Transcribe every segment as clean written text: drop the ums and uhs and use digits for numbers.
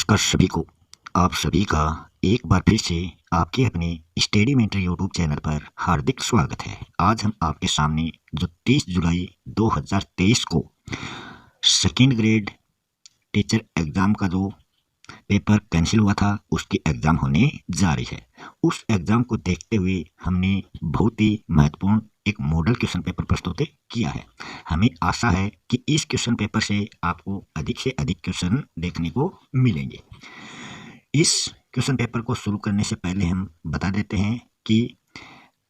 नमस्कार सभी को। आप सभी का एक बार फिर से आपके अपने स्टडी मेंटर यूट्यूब चैनल पर हार्दिक स्वागत है। आज हम आपके सामने जो 30 जुलाई 2023 को सेकेंड ग्रेड टीचर एग्ज़ाम का जो पेपर कैंसिल हुआ था उसकी एग्ज़ाम होने जा रही है। उस एग्ज़ाम को देखते हुए हमने बहुत ही महत्वपूर्ण एक मॉडल क्वेश्चन पेपर प्रस्तुत किया है। हमें आशा है कि इस क्वेश्चन पेपर से आपको अधिक से अधिक क्वेश्चन देखने को मिलेंगे। इस क्वेश्चन पेपर को शुरू करने से पहले हम बता देते हैं कि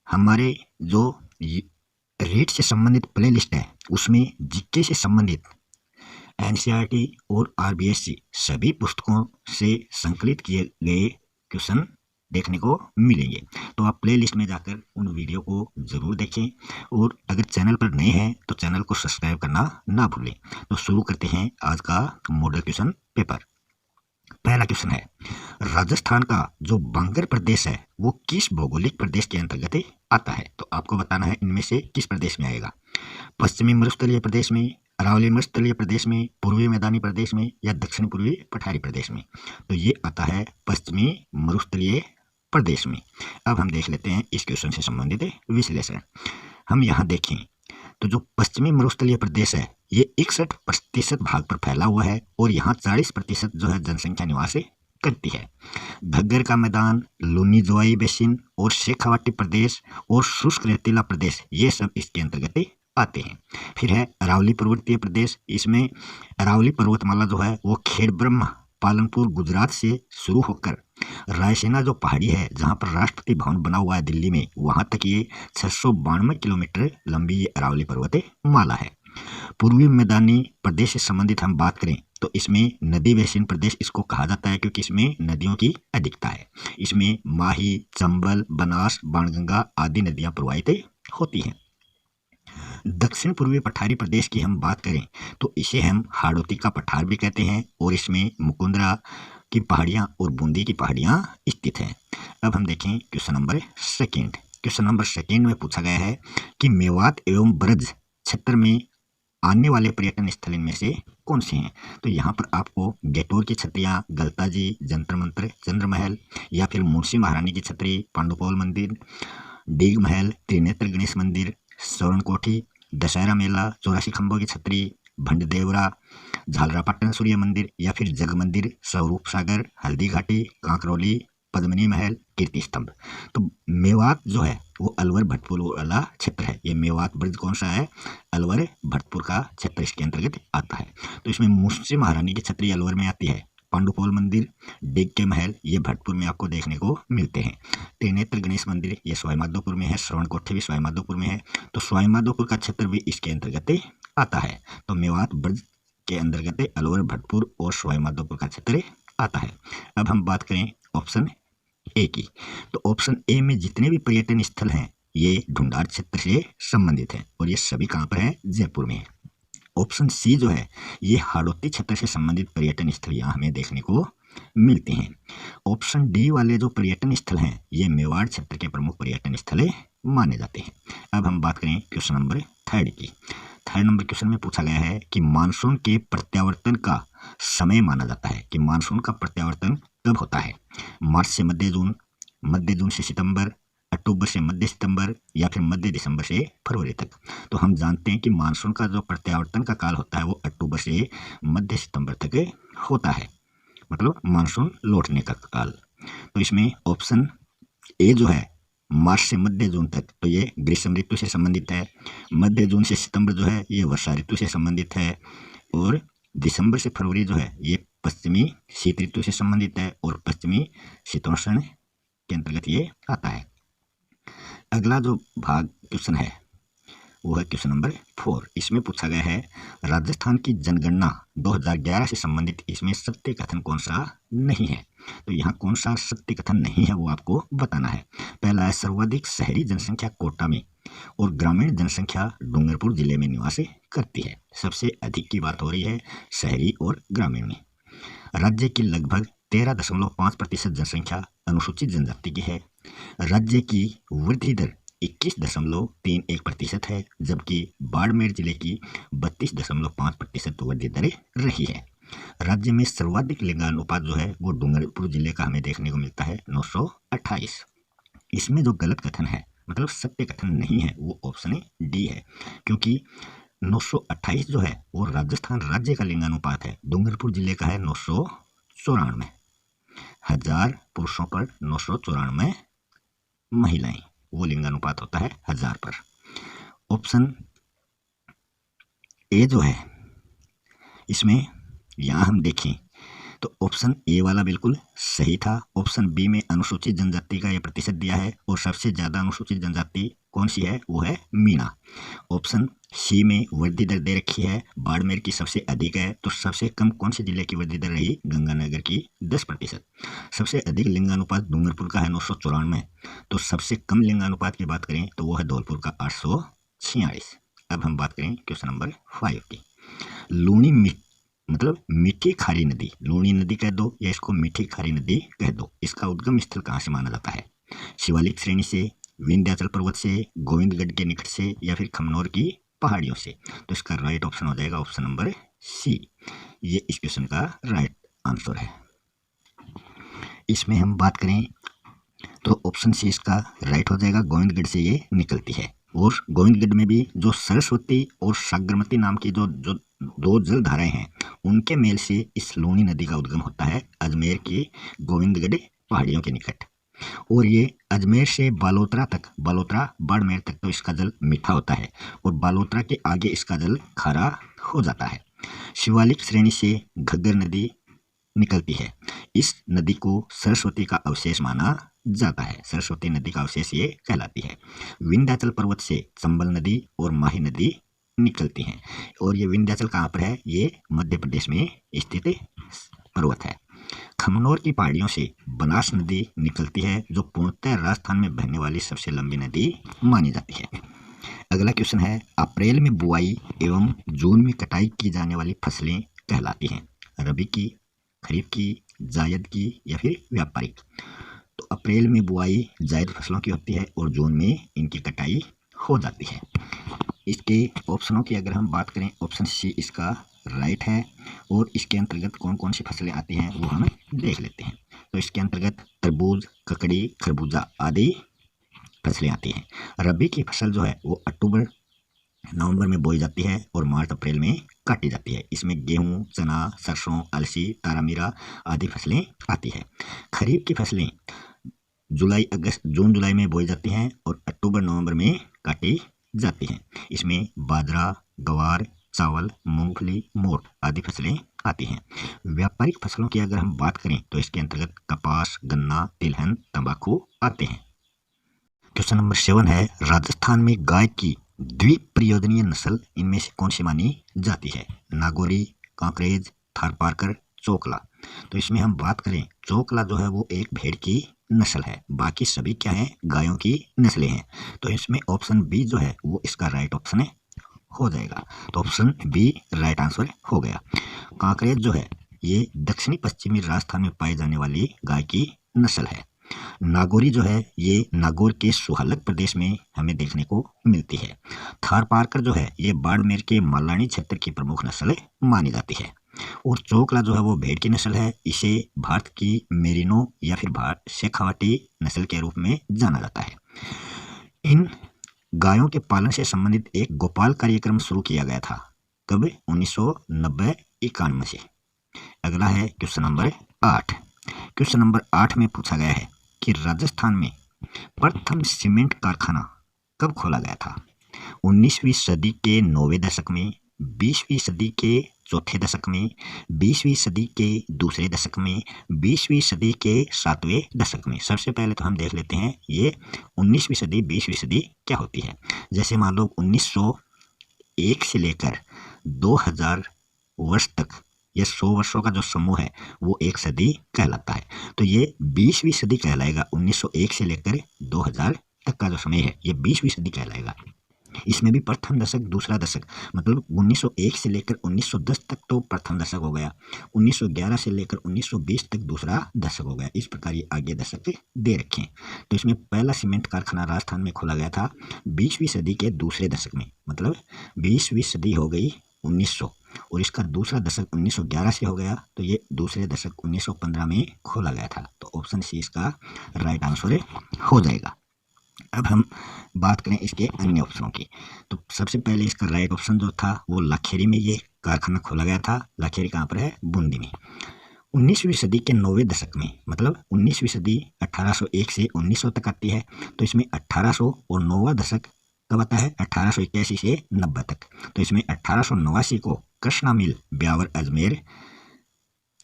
हमारे जो रीट से संबंधित प्लेलिस्ट है उसमें जीके से संबंधित एनसीईआरटी और आरबीएससी सभी पुस्तकों से संकलित किए गए क्वेश्चन देखने को मिलेंगे। तो आप प्लेलिस्ट में जाकर उन वीडियो को ज़रूर देखें और अगर चैनल पर नए हैं तो चैनल को सब्सक्राइब करना ना भूलें। तो शुरू करते हैं आज का मॉडल क्वेश्चन पेपर। पहला क्वेश्चन है, राजस्थान का जो बांगर प्रदेश है वो किस भौगोलिक प्रदेश के अंतर्गत आता है? तो आपको बताना है इनमें से किस प्रदेश में आएगा। पश्चिमी मरुस्थलीय प्रदेश में, अरावली मरुस्थलीय प्रदेश में, पूर्वी मैदानी प्रदेश में या दक्षिण पूर्वी पठारी प्रदेश में? तो ये आता है पश्चिमी मरुस्थलीय प्रदेश में। अब हम देख लेते हैं इस क्वेश्चन से संबंधित विश्लेषण। हम यहाँ देखें तो जो पश्चिमी मरुस्थलीय प्रदेश है ये 61% भाग पर फैला हुआ है और यहाँ 40% जो है जनसंख्या निवास करती है। घग्गर का मैदान, लूनी जोई बेसिन और शेखावाटी प्रदेश और शुष्क रेतीला प्रदेश ये सब इसके अंतर्गत आते हैं। फिर है अरावली पर्वतीय प्रदेश। इसमें अरावली पर्वतमाला जो है वो खेड़ब्रह्मा पालनपुर गुजरात से शुरू होकर रायसेना जो पहाड़ी है जहाँ पर राष्ट्रपति भवन बना हुआ है दिल्ली में, वहाँ तक ये 692 किलोमीटर लंबी ये अरावली पर्वत माला है। पूर्वी मैदानी प्रदेश से संबंधित हम बात करें तो इसमें नदी बेसिन प्रदेश इसको कहा जाता है क्योंकि इसमें नदियों की अधिकता है। इसमें माही, चंबल, बनास, बाणगंगा आदि नदियाँ प्रवाहित होती हैं। दक्षिण पूर्वी पठारी प्रदेश की हम बात करें तो इसे हम हाड़ौती का पठार भी कहते हैं और इसमें मुकुंदरा की पहाड़ियाँ और बूंदी की पहाड़ियाँ स्थित हैं। अब हम देखें question number second. Question number second में पूछा गया है कि मेवात एवं ब्रज क्षेत्र में आने वाले पर्यटन स्थल इनमें से कौन से हैं? तो यहाँ पर आपको गेटोर की छतरियाँ, गलताजी, जंतर मंतर, चंद्र महल या फिर मुंशी महारानी की छतरी, पांडुपौल मंदिर, डीग महल, त्रिनेत्र गणेश मंदिर, स्वर्ण कोठी, दशहरा मेला, 84 खंभों की छतरी, भंडदेवरा, झालरापाटन सूर्य मंदिर या फिर जग मंदिर, स्वरूप सागर, हल्दी घाटी, कांकरौली, पद्मिनी महल, कीर्ति स्तंभ। तो मेवात जो है वो अलवर भटपुर वाला क्षेत्र है। ये मेवात ब्रज कौन सा है? अलवर भटपुर का क्षेत्र इसके अंतर्गत आता है। तो इसमें मुंशी महारानी की छतरी अलवर में आती है। पांडुपौल मंदिर, डिग के महल ये भटपुर में आपको देखने को मिलते हैं। त्रिनेत्र गणेश मंदिर ये सवाईमाधोपुर में है। श्रवण कोठी भी सवाईमाधोपुर में है। तो सवाईमाधोपुर का क्षेत्र भी इसके अंतर्गत आता है। तो मेवात ब्रज के अंतर्गत अलवर भटपुर और सवाईमाधोपुर का क्षेत्र आता है। अब हम बात करें ऑप्शन ए की। तो ऑप्शन ए में जितने भी पर्यटन स्थल हैं ये ढूंढार क्षेत्र से संबंधित हैं और ये सभी कहाँ पर हैं? जयपुर में है। ऑप्शन सी जो है ये हाड़ौती क्षेत्र से संबंधित पर्यटन स्थल यहाँ हमें देखने को मिलते हैं। ऑप्शन डी वाले जो पर्यटन स्थल हैं ये मेवाड़ क्षेत्र के प्रमुख पर्यटन स्थल माने जाते हैं। अब हम बात करें क्वेश्चन नंबर थर्ड की। थर्ड नंबर क्वेश्चन में पूछा गया है कि मानसून के प्रत्यावर्तन का समय माना जाता है कि मानसून का प्रत्यावर्तन कब होता है? मार्च से मध्य जून, मध्य जून से सितंबर, अक्टूबर से मध्य सितंबर या फिर मध्य दिसंबर से फरवरी तक। तो हम जानते हैं कि मानसून का जो प्रत्यावर्तन का काल होता है वो अक्टूबर से मध्य सितंबर तक होता है, मतलब मानसून लौटने का काल। तो इसमें ऑप्शन ए जो है मार्च से मध्य जून तक तो ये ग्रीष्म ऋतु से संबंधित है। मध्य जून से सितंबर जो है ये वर्षा ऋतु से संबंधित है और दिसंबर से फरवरी जो है ये पश्चिमी शीत ऋतु से संबंधित है और पश्चिमी शीतोष्ण के अंतर्गत ये आता है। अगला जो भाग क्वेश्चन है वो है क्वेश्चन नंबर 4। इसमें पूछा गया है राजस्थान की जनगणना 2011 से संबंधित इसमें सत्य कथन कौन सा नहीं है? तो यहाँ कौन सा सत्य कथन नहीं है वो आपको बताना है। पहला है सर्वाधिक शहरी जनसंख्या कोटा में और ग्रामीण जनसंख्या डूंगरपुर जिले में निवास करती है। सबसे अधिक की बात हो रही है शहरी और ग्रामीण में। राज्य की लगभग 13.5% जनसंख्या अनुसूचित जनजाति की है। राज्य की वृद्धि दर 21.31% है, जबकि बाड़मेर जिले की 32.5% वृद्धि दर रही है। राज्य में सर्वाधिक लिंगानुपात जो है वो डूंगरपुर जिले का हमें देखने को मिलता है 928। इसमें जो गलत कथन है, मतलब सत्य कथन नहीं है, वो ऑप्शन डी है, क्योंकि 928 जो है वो राजस्थान राज्य का लिंगानुपात है। डूंगरपुर जिले का है 994। 1000 पुरुषों पर 994 महिलाएं, वो लिंगानुपात होता है 1000 पर। ऑप्शन ए जो है इसमें यहाँ हम देखें तो ऑप्शन ए वाला बिल्कुल सही था। ऑप्शन बी में अनुसूचित जनजाति का ये प्रतिशत दिया है और सबसे ज़्यादा अनुसूचित जनजाति कौन सी है, वो है मीणा। ऑप्शन सी में वृद्धि दर दे रखी है, बाड़मेर की सबसे अधिक है, तो सबसे कम कौन से जिले की वृद्धि दर रही, गंगानगर की 10%। सबसे अधिक लिंगानुपात डूंगरपुर का है 994, तो सबसे कम लिंगानुपात की बात करें तो वो है धौलपुर का 846। अब हम बात करें क्वेश्चन नंबर 5 की। लूणी मतलब मीठी खारी नदी, लूणी नदी कह दो या इसको मीठी खारी नदी कह दो, इसका उद्गम स्थल कहाँ से माना जाता है? शिवालिक श्रेणी से, विंध्याचल पर्वत से, गोविंदगढ़ के निकट से, या फिर खमनोर की पहाड़ियों से। तो इसका राइट ऑप्शन हो जाएगा ऑप्शन नंबर सी। ये इस क्वेश्चन का राइट आंसर है। इसमें हम बात करें तो ऑप्शन सी इसका राइट हो जाएगा, गोविंदगढ़ से ये निकलती है। और गोविंदगढ़ में भी जो सरस्वती और सागरमती नाम की जो दो जल धाराएं हैं, उनके मेल से इस लूणी नदी का उद्गम होता है अजमेर की गोविंदगढ़ पहाड़ियों के निकट। और ये अजमेर से बालोतरा तक, बालोतरा बाड़मेर तक तो इसका जल मीठा होता है और बालोतरा के आगे इसका जल खारा हो जाता है। शिवालिक श्रेणी से घग्गर नदी निकलती है। इस नदी को सरस्वती का अवशेष माना जाता है, सरस्वती नदी का अवशेष ये कहलाती है। विंध्याचल पर्वत से चंबल नदी और माही नदी निकलती हैं। और ये विंध्याचल कहाँ पर है, ये मध्य प्रदेश में स्थित पर्वत है। खमनोर की पहाड़ियों से बनास नदी निकलती है, जो पूर्णतः राजस्थान में बहने वाली सबसे लंबी नदी मानी जाती है। अगला क्वेश्चन है, अप्रैल में बुआई एवं जून में कटाई की जाने वाली फसलें कहलाती हैं? रबी की, खरीफ की, जायद की, या फिर व्यापारिक? तो अप्रैल में बुआई जायद फसलों की होती है और जून में इनकी कटाई हो जाती है। इसके ऑप्शनों की अगर हम बात करें, ऑप्शन सी इसका राइट है। और इसके अंतर्गत कौन कौन सी फसलें आती हैं वो हम देख लेते हैं। तो इसके अंतर्गत तरबूज, ककड़ी, खरबूजा आदि फसलें आती हैं। रबी की फसल जो है वो अक्टूबर नवंबर में बोई जाती है और मार्च अप्रैल में काटी जाती है। इसमें गेहूं, चना, सरसों, अलसी, तारामीरा आदि फसलें आती है। खरीफ की फसलें जुलाई अगस्त, जून जुलाई में बोई जाती हैं और अक्टूबर नवंबर में काटी जाती हैं। इसमें बाजरा, ग्वार, चावल, मूंगफली, मोठ आदि फसलें आती हैं। व्यापारिक फसलों की अगर हम बात करें तो इसके अंतर्गत कपास, गन्ना, तिलहन, तंबाकू आते हैं। क्वेश्चन नंबर 7 है, राजस्थान में गाय की द्विप्रयोजनीय नस्ल इनमें से कौन सी मानी जाती है? नागौरी, कांकरेज, थारपारकर, चोकला। तो इसमें हम बात करें, चोकला जो है वो एक भेड़ की नस्ल है, बाकी सभी क्या है, गायों की नस्लें हैं। तो इसमें ऑप्शन बी जो है वो इसका राइट ऑप्शन हो जाएगा। तो ऑप्शन बी राइट आंसर हो गया। कांकरेज जो है ये दक्षिणी पश्चिमी राजस्थान में पाई जाने वाली गाय की नस्ल है। नागौरी जो है ये नागौर के सुहालक प्रदेश में हमें देखने को मिलती है। थारपारकर जो है ये बाड़मेर के मालानी क्षेत्र की प्रमुख नस्ल मानी जाती है। और चोकला जो है वो भेड़ की नस्ल है, इसे भारत की मेरिनो या फिर शेखावाटी नस्ल के रूप में जाना जाता है। इन गायों के पालन से संबंधित एक गोपाल कार्यक्रम शुरू किया गया था, कब? 1990-91 से। अगला है क्वेश्चन नंबर 8। क्वेश्चन नंबर 8 में पूछा गया है कि राजस्थान में प्रथम सीमेंट कारखाना कब खोला गया था? 19वीं सदी के 9वें दशक में, 20वीं सदी के चौथे दशक में, 20वीं सदी के दूसरे दशक में, 20वीं सदी के 7वें दशक में। सबसे पहले तो हम देख लेते हैं ये 19वीं सदी 20वीं सदी क्या होती है। जैसे मान लो 1901 से लेकर 2000 वर्ष तक, ये 100 वर्षों का जो समूह है वो एक सदी कहलाता है। तो ये 20वीं सदी कहलाएगा। 1901 से लेकर 2000 तक का जो समय है ये 20वीं सदी कहलाएगा। इसमें भी प्रथम दशक, दूसरा दशक, मतलब 1901 से लेकर 1910 तक तो प्रथम दशक हो गया, 1911 से लेकर 1920 तक दूसरा दशक हो गया। इस प्रकार ये आगे दशक दे रखे हैं। तो इसमें पहला सीमेंट कारखाना राजस्थान में खोला गया था 20वीं सदी के दूसरे दशक में, मतलब 20वीं सदी हो गई 1900 और इसका दूसरा दशक 1911 से हो गया, तो ये दूसरे दशक 1915 में खोला गया था। तो ऑप्शन सी इसका राइट आंसर हो जाएगा। अब हम बात करें इसके अन्य ऑप्शनों की, तो सबसे पहले इसका राइट ऑप्शन जो था वो लाखेरी में ये कारखाना खोला गया था। लाखेरी कहाँ पर है? बूंदी में। 19वीं सदी के 9वें दशक में, मतलब 19वीं सदी 1801 से 1900 तक आती है, तो इसमें 1800 और 9वां दशक कब आता है? 1881 से 90 तक। तो इसमें 1889 को कृष्णा मिल ब्यावर अजमेर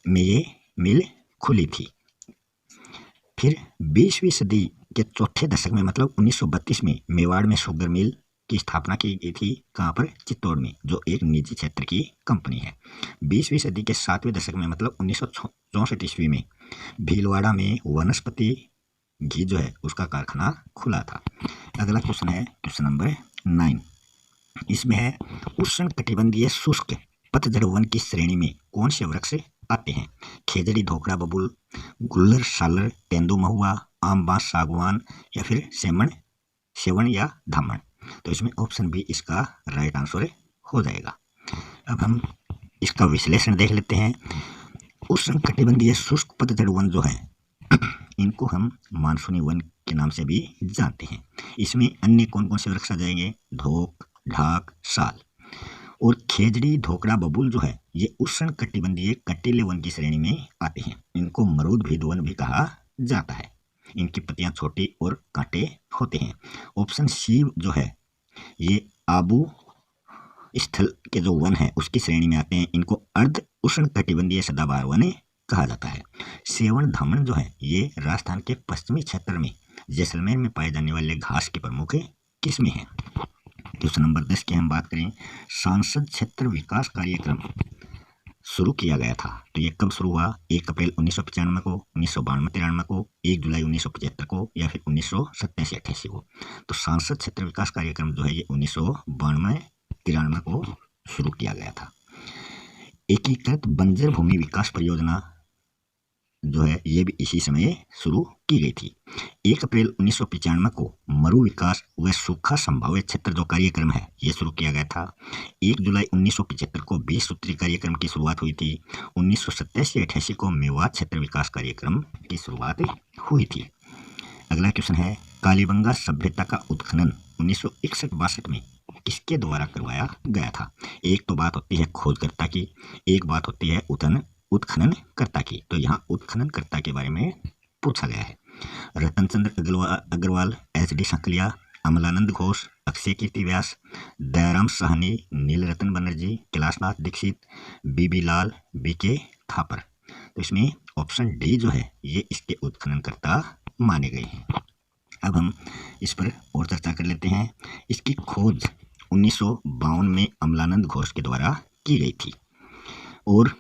में ये मिल खुली थी। फिर 20वीं सदी के चौथे दशक में, मतलब 1932 में मेवाड़ में शुगर मिल की स्थापना की गई थी। कहाँ पर? चित्तौड़ में, जो एक निजी क्षेत्र की कंपनी है। 20वीं सदी के 7वें दशक में, मतलब 1964 ईस्वी में भीलवाड़ा में वनस्पति घी जो है उसका कारखाना खुला था। अगला क्वेश्चन है क्वेश्चन नंबर 9। इसमें है उष्ण कटिबंधीय शुष्क पतझड़ वन की श्रेणी में कौन से वृक्ष आते हैं? खेजड़ी, धोकड़ा, बबूल, गुल्लर, सालर, तेंदू, महुआ, आम, बांस, सागवान या फिर सेवन या धामण। तो इसमें ऑप्शन बी इसका राइट आंसर हो जाएगा। अब हम इसका विश्लेषण देख लेते हैं। उष्ण कटिबंधीय शुष्क पतझड़ वन जो है इनको हम मानसूनी वन के नाम से भी जानते हैं। इसमें अन्य कौन कौन से वृक्ष आ जाएंगे? धोक, ढाक, साल। और खेजड़ी, धोकड़ा, बबूल जो है ये उष्ण कटिबंधीय कटीले वन की श्रेणी में आते हैं। इनको मरूदभिद वन भी कहा जाता है। इनकी पत्तियां छोटी और कांटे होते हैं। ऑप्शन सी जो है ये आबू स्थल के जो वन है उसकी श्रेणी में आते हैं। इनको अर्ध उष्ण कटिबंधीय सदाबहार वन कहा जाता है। सेवन, धामण जो है ये राजस्थान के पश्चिमी क्षेत्र में जैसलमेर में पाए जाने वाले घास के प्रमुख किस्में हैं। क्वेश्चन नंबर 10 की हम बात करें, सांसद क्षेत्र विकास कार्यक्रम शुरू किया गया था, तो ये कब शुरू हुआ? 1 अप्रैल 1995 को, 1992-93 को, 1 जुलाई 1975 को या फिर 1987-88 को। तो सांसद क्षेत्र विकास कार्यक्रम जो है ये 1992-93 को शुरू किया गया था। एकीकृत बंजर भूमि विकास परियोजना जो है ये भी इसी समय शुरू की गई थी। 1 अप्रैल 1995 को मरु विकास व सूखा संभाव्य क्षेत्र जो कार्यक्रम है ये शुरू किया गया था। 1 जुलाई 1975 को 20 सूत्री कार्यक्रम की शुरुआत हुई थी। 1987-88 को मेवात क्षेत्र विकास कार्यक्रम की शुरुआत हुई थी। अगला क्वेश्चन है, कालीबंगा सभ्यता का उत्खनन 1961-62 में किसके द्वारा करवाया गया था? एक तो बात होती है खोजकर्ता की, एक बात होती है उत्खननकर्ता की। तो यहाँ उत्खननकर्ता के बारे में पूछा गया है। रतन चंद्र अग्रवाल, एच.डी. सांकलिया, अमलानंद घोष, अक्षय कीर्ति व्यास, दयाराम साहनी, नीलरतन बनर्जी, कैलाशनाथ दीक्षित, बी.बी. लाल, बी.के. थापर। तो इसमें ऑप्शन डी जो है ये इसके उत्खननकर्ता माने गए हैं। अब हम इस पर और चर्चा कर लेते हैं। इसकी खोज 1952 में अमलानंद घोष के द्वारा की गई थी। और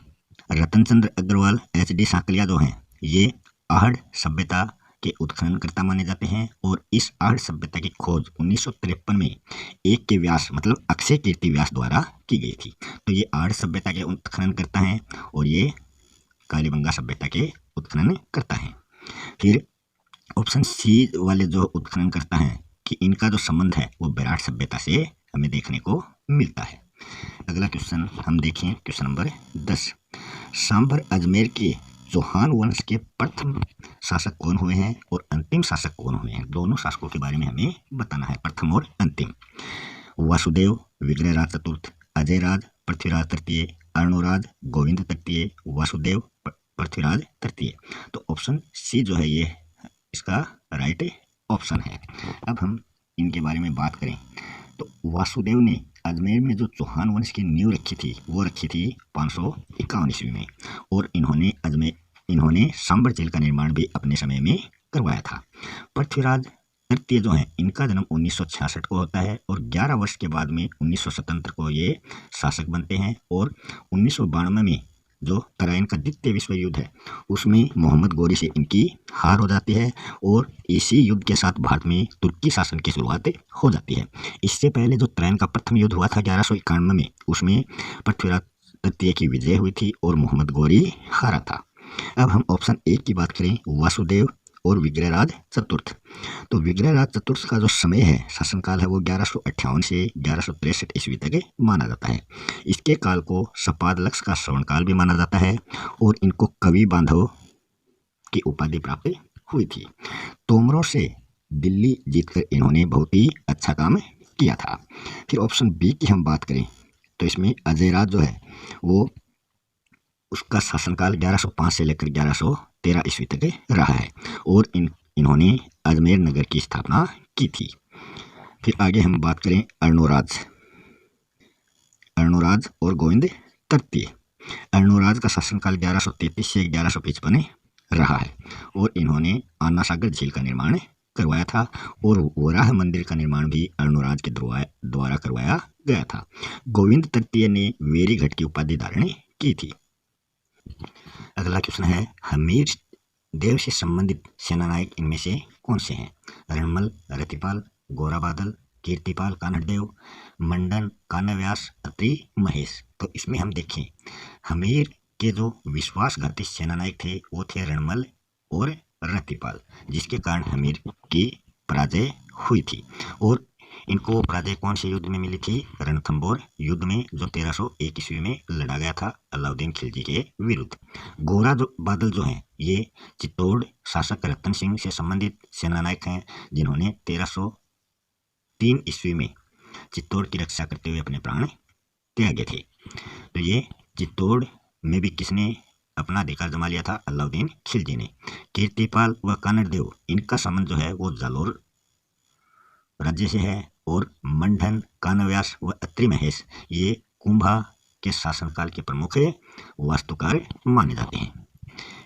रतन चंद्र अग्रवाल, एच.डी. सांकलिया जो हैं ये आहड़ सभ्यता के उत्खननकर्ता माने जाते हैं। और इस आहड़ सभ्यता की खोज 1953 में एक के व्यास, मतलब अक्षय कीर्ति व्यास द्वारा की गई थी। तो ये आहड़ सभ्यता के उत्खननकर्ता हैं और ये कालीबंगा सभ्यता के उत्खननकर्ता हैं। फिर ऑप्शन सी वाले जो उत्खननकर्ता हैं कि इनका जो संबंध है वो विराट सभ्यता से हमें देखने को मिलता है। अगला क्वेश्चन हम देखें, क्वेश्चन नंबर 10। सांभर अजमेर के चौहान वंश के प्रथम शासक कौन हुए हैं और अंतिम शासक कौन हुए हैं? दोनों शासकों के बारे में हमें बताना है, प्रथम और अंतिम। वासुदेव, विग्रहराज चतुर्थ, अजयराज, पृथ्वीराज तृतीय, अर्णोराज, गोविंद तृतीय, वासुदेव, पृथ्वीराज तृतीय। तो ऑप्शन सी जो है ये इसका राइट ऑप्शन है। अब हम इनके बारे में बात करें तो वासुदेव ने अजमेर में जो चौहान वंश की नींव रखी थी वो रखी थी 551 ईस्वी में। और इन्होंने सांभर झील का निर्माण भी अपने समय में करवाया था। पृथ्वीराज तृतीय जो है इनका जन्म 1966 को होता है और 11 वर्ष के बाद में 1977 को ये शासक बनते हैं। और 1992 में जो तराइन का द्वितीय विश्व युद्ध है उसमें मोहम्मद गोरी से इनकी हार हो जाती है और इसी युद्ध के साथ भारत में तुर्की शासन की शुरुआत हो जाती है। इससे पहले जो तराइन का प्रथम युद्ध हुआ था 1191 में, उसमें पृथ्वीराज तृतीय की विजय हुई थी और मोहम्मद गोरी हारा था। अब हम ऑप्शन ए की बात करें, वासुदेव और विग्रहराज चतुर्थ। तो विग्रहराज चतुर्थ का जो समय है, शासनकाल है, वो 1158 से 1163 ईस्वी तक माना जाता है। इसके काल को सपादलक्ष का श्रवण काल भी माना जाता है और इनको कवि बांधव की उपाधि प्राप्त हुई थी। तोमरों से दिल्ली जीतकर इन्होंने बहुत ही अच्छा काम किया था। फिर ऑप्शन बी की हम बात करें तो इसमें अजयराज जो है वो उसका शासनकाल 1105 से लेकर 1113 ईस्वी तक रहा है और इन्होंने अजमेर नगर की स्थापना की थी। फिर आगे हम बात करें अर्णोराज और गोविंद तृतीय। अर्णोराज का शासनकाल 1133 से 1155 रहा है और इन्होंने आना सागर झील का निर्माण करवाया था और वराह मंदिर का निर्माण भी अर्णोराज के द्वारा करवाया गया था। गोविंद तृतीय ने वेरीघट की उपाधि धारण की थी। अगला क्वेश्चन है, हमीर देव से संबंधित सेनानायक इनमें से कौन से हैं? रणमल, रतिपाल, गोरा बादल, कीर्तिपाल, कान्हड़देव, मंडन, कान्हव्यास, अत्रि, महेश। तो इसमें हम देखें हमीर के जो विश्वासघाती सेनानायक थे वो थे रणमल और रतिपाल, जिसके कारण हमीर की पराजय हुई थी। और इनको पराजय कौन से युद्ध में मिली थी? रणथंबोर युद्ध में, जो 1301 ईस्वी में लड़ा गया था अलाउद्दीन खिलजी के विरुद्ध। गोरा बादल जो हैं ये चित्तौड़ शासक रतन सिंह से संबंधित सेनानायक हैं, जिन्होंने 1303 ईस्वी में चित्तौड़ की रक्षा करते हुए अपने प्राण त्यागे थे। तो ये चित्तौड़ में भी किसने अपना अधिकार जमा लिया था? अलाउद्दीन खिलजी ने। कीर्तिपाल व कान्हड़देव, इनका संबंध जो है वो जालोर राज्य से है और मंडन, कान्हव्यास व अत्रि महेश ये कुंभा के शासनकाल के प्रमुख वास्तुकार माने जाते हैं।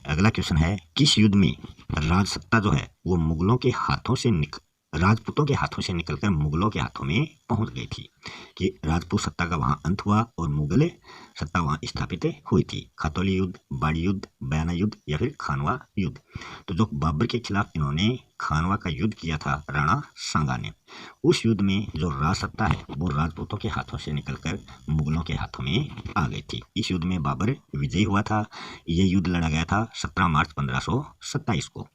अगला क्वेश्चन है, किस युद्ध में राजसत्ता जो है वो राजपूतों के हाथों से निकलकर मुगलों के हाथों में पहुंच गई थी? कि राजपूत सत्ता का वहां अंत हुआ और मुगल सत्ता वहां स्थापित हुई थी। खतौली युद्ध, बाड़ी युद्ध, बयाना युद्ध या फिर खानवा युद्ध। तो जो बाबर के खिलाफ इन्होंने खानवा का युद्ध किया था राणा सांगा ने, उस युद्ध में जो राजसत्ता है वो राजपूतों के हाथों से निकलकर मुगलों के हाथों में आ गई थी। इस युद्ध में बाबर विजयी हुआ था। ये युद्ध लड़ा गया था 17 मार्च 1527 को।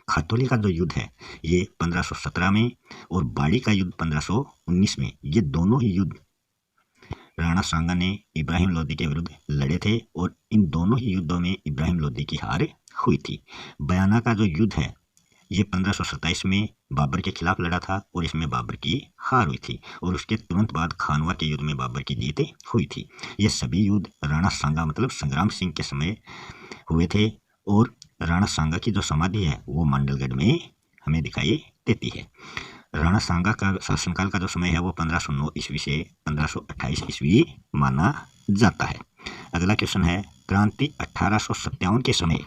खतौली का जो युद्ध है ये 1517 में और बाड़ी का युद्ध 1519 में, ये दोनों ही युद्ध राणा सांगा ने इब्राहिम लोदी के विरुद्ध लड़े थे और इन दोनों ही युद्धों में इब्राहिम लोदी की हार हुई थी। बयाना का जो युद्ध है ये 1527 में बाबर के खिलाफ लड़ा था और इसमें बाबर की हार हुई थी और उसके तुरंत बाद खानवा के युद्ध में बाबर की जीत हुई थी। ये सभी युद्ध राणा सांगा मतलब संग्राम सिंह के समय हुए थे और राणा सांगा की जो समाधि है वो मांडलगढ़ में हमें दिखाई देती है। राणा सांगा का शासनकाल का जो समय है वो 1509 ईस्वी से 1528 ईस्वी माना जाता है। अगला क्वेश्चन है, क्रांति 1857 के समय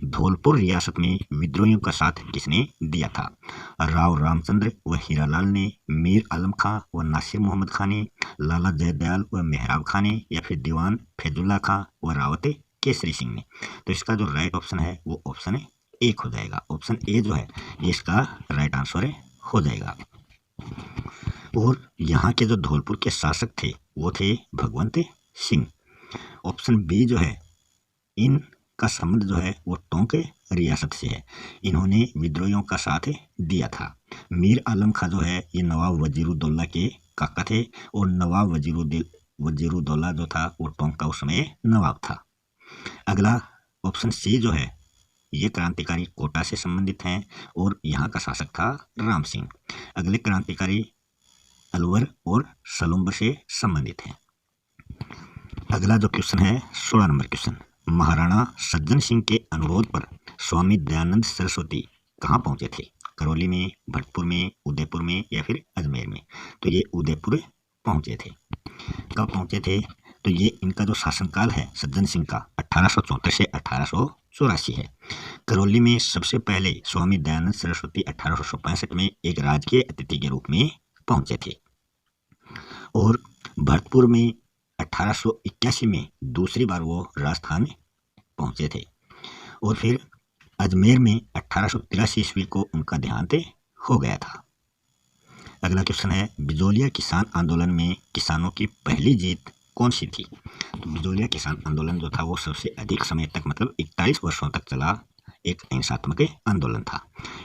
धौलपुर रियासत में विद्रोहियों का साथ किसने दिया था? राव रामचंद्र व हीरालाल ने, मीर आलम खां व नासिर मोहम्मद खां ने, लाला जयदयाल व मेहराब खां ने या फिर दीवान फैजुल्ला खां व रावत केसरी सिंह ने? तो इसका जो राइट ऑप्शन है वो ऑप्शन ए हो जाएगा। ऑप्शन ए जो है ये इसका राइट आंसर हो जाएगा। और यहाँ के जो धौलपुर के शासक थे वो थे भगवंत सिंह। ऑप्शन बी जो है इनका संबंध जो है वो टोंक रियासत से है। इन्होंने विद्रोहियों का साथ दिया था। मीर आलम खां जो है ये नवाब वजीरुद्दौला के काका थे और नवाब वजीरुद्दौला जो था वो टोंक का उस समय नवाब था। अगला ऑप्शन सी जो है ये क्रांतिकारी कोटा से संबंधित हैं और यहाँ का शासक था राम सिंह। अगले क्रांतिकारी अलवर और सलुम्बर से संबंधित हैं। अगला जो क्वेश्चन है 16 नंबर क्वेश्चन, महाराणा सज्जन सिंह के अनुरोध पर स्वामी दयानंद सरस्वती कहाँ पहुंचे थे? करौली में, भरतपुर में, उदयपुर में या फिर अजमेर में? तो ये उदयपुर पहुंचे थे। कब पहुंचे थे? तो ये इनका जो शासनकाल है सज्जन सिंह का 1874 से 1884 है। करौली में सबसे पहले स्वामी दयानंद सरस्वती 1865 में एक राजकीय अतिथि के रूप में पहुंचे थे और भरतपुर में 1881 में दूसरी बार वो राजस्थान पहुंचे थे और फिर अजमेर में 1883 ईस्वी को उनका देहांत हो गया था। अगला क्वेश्चन है, बिजोलिया किसान आंदोलन में किसानों की पहली जीत कौन सी थी? तो बिजोलिया किसान आंदोलन जो था वो सबसे अधिक समय तक मतलब 41 वर्षों तक चला। एक हिंसात्मक आंदोलन था।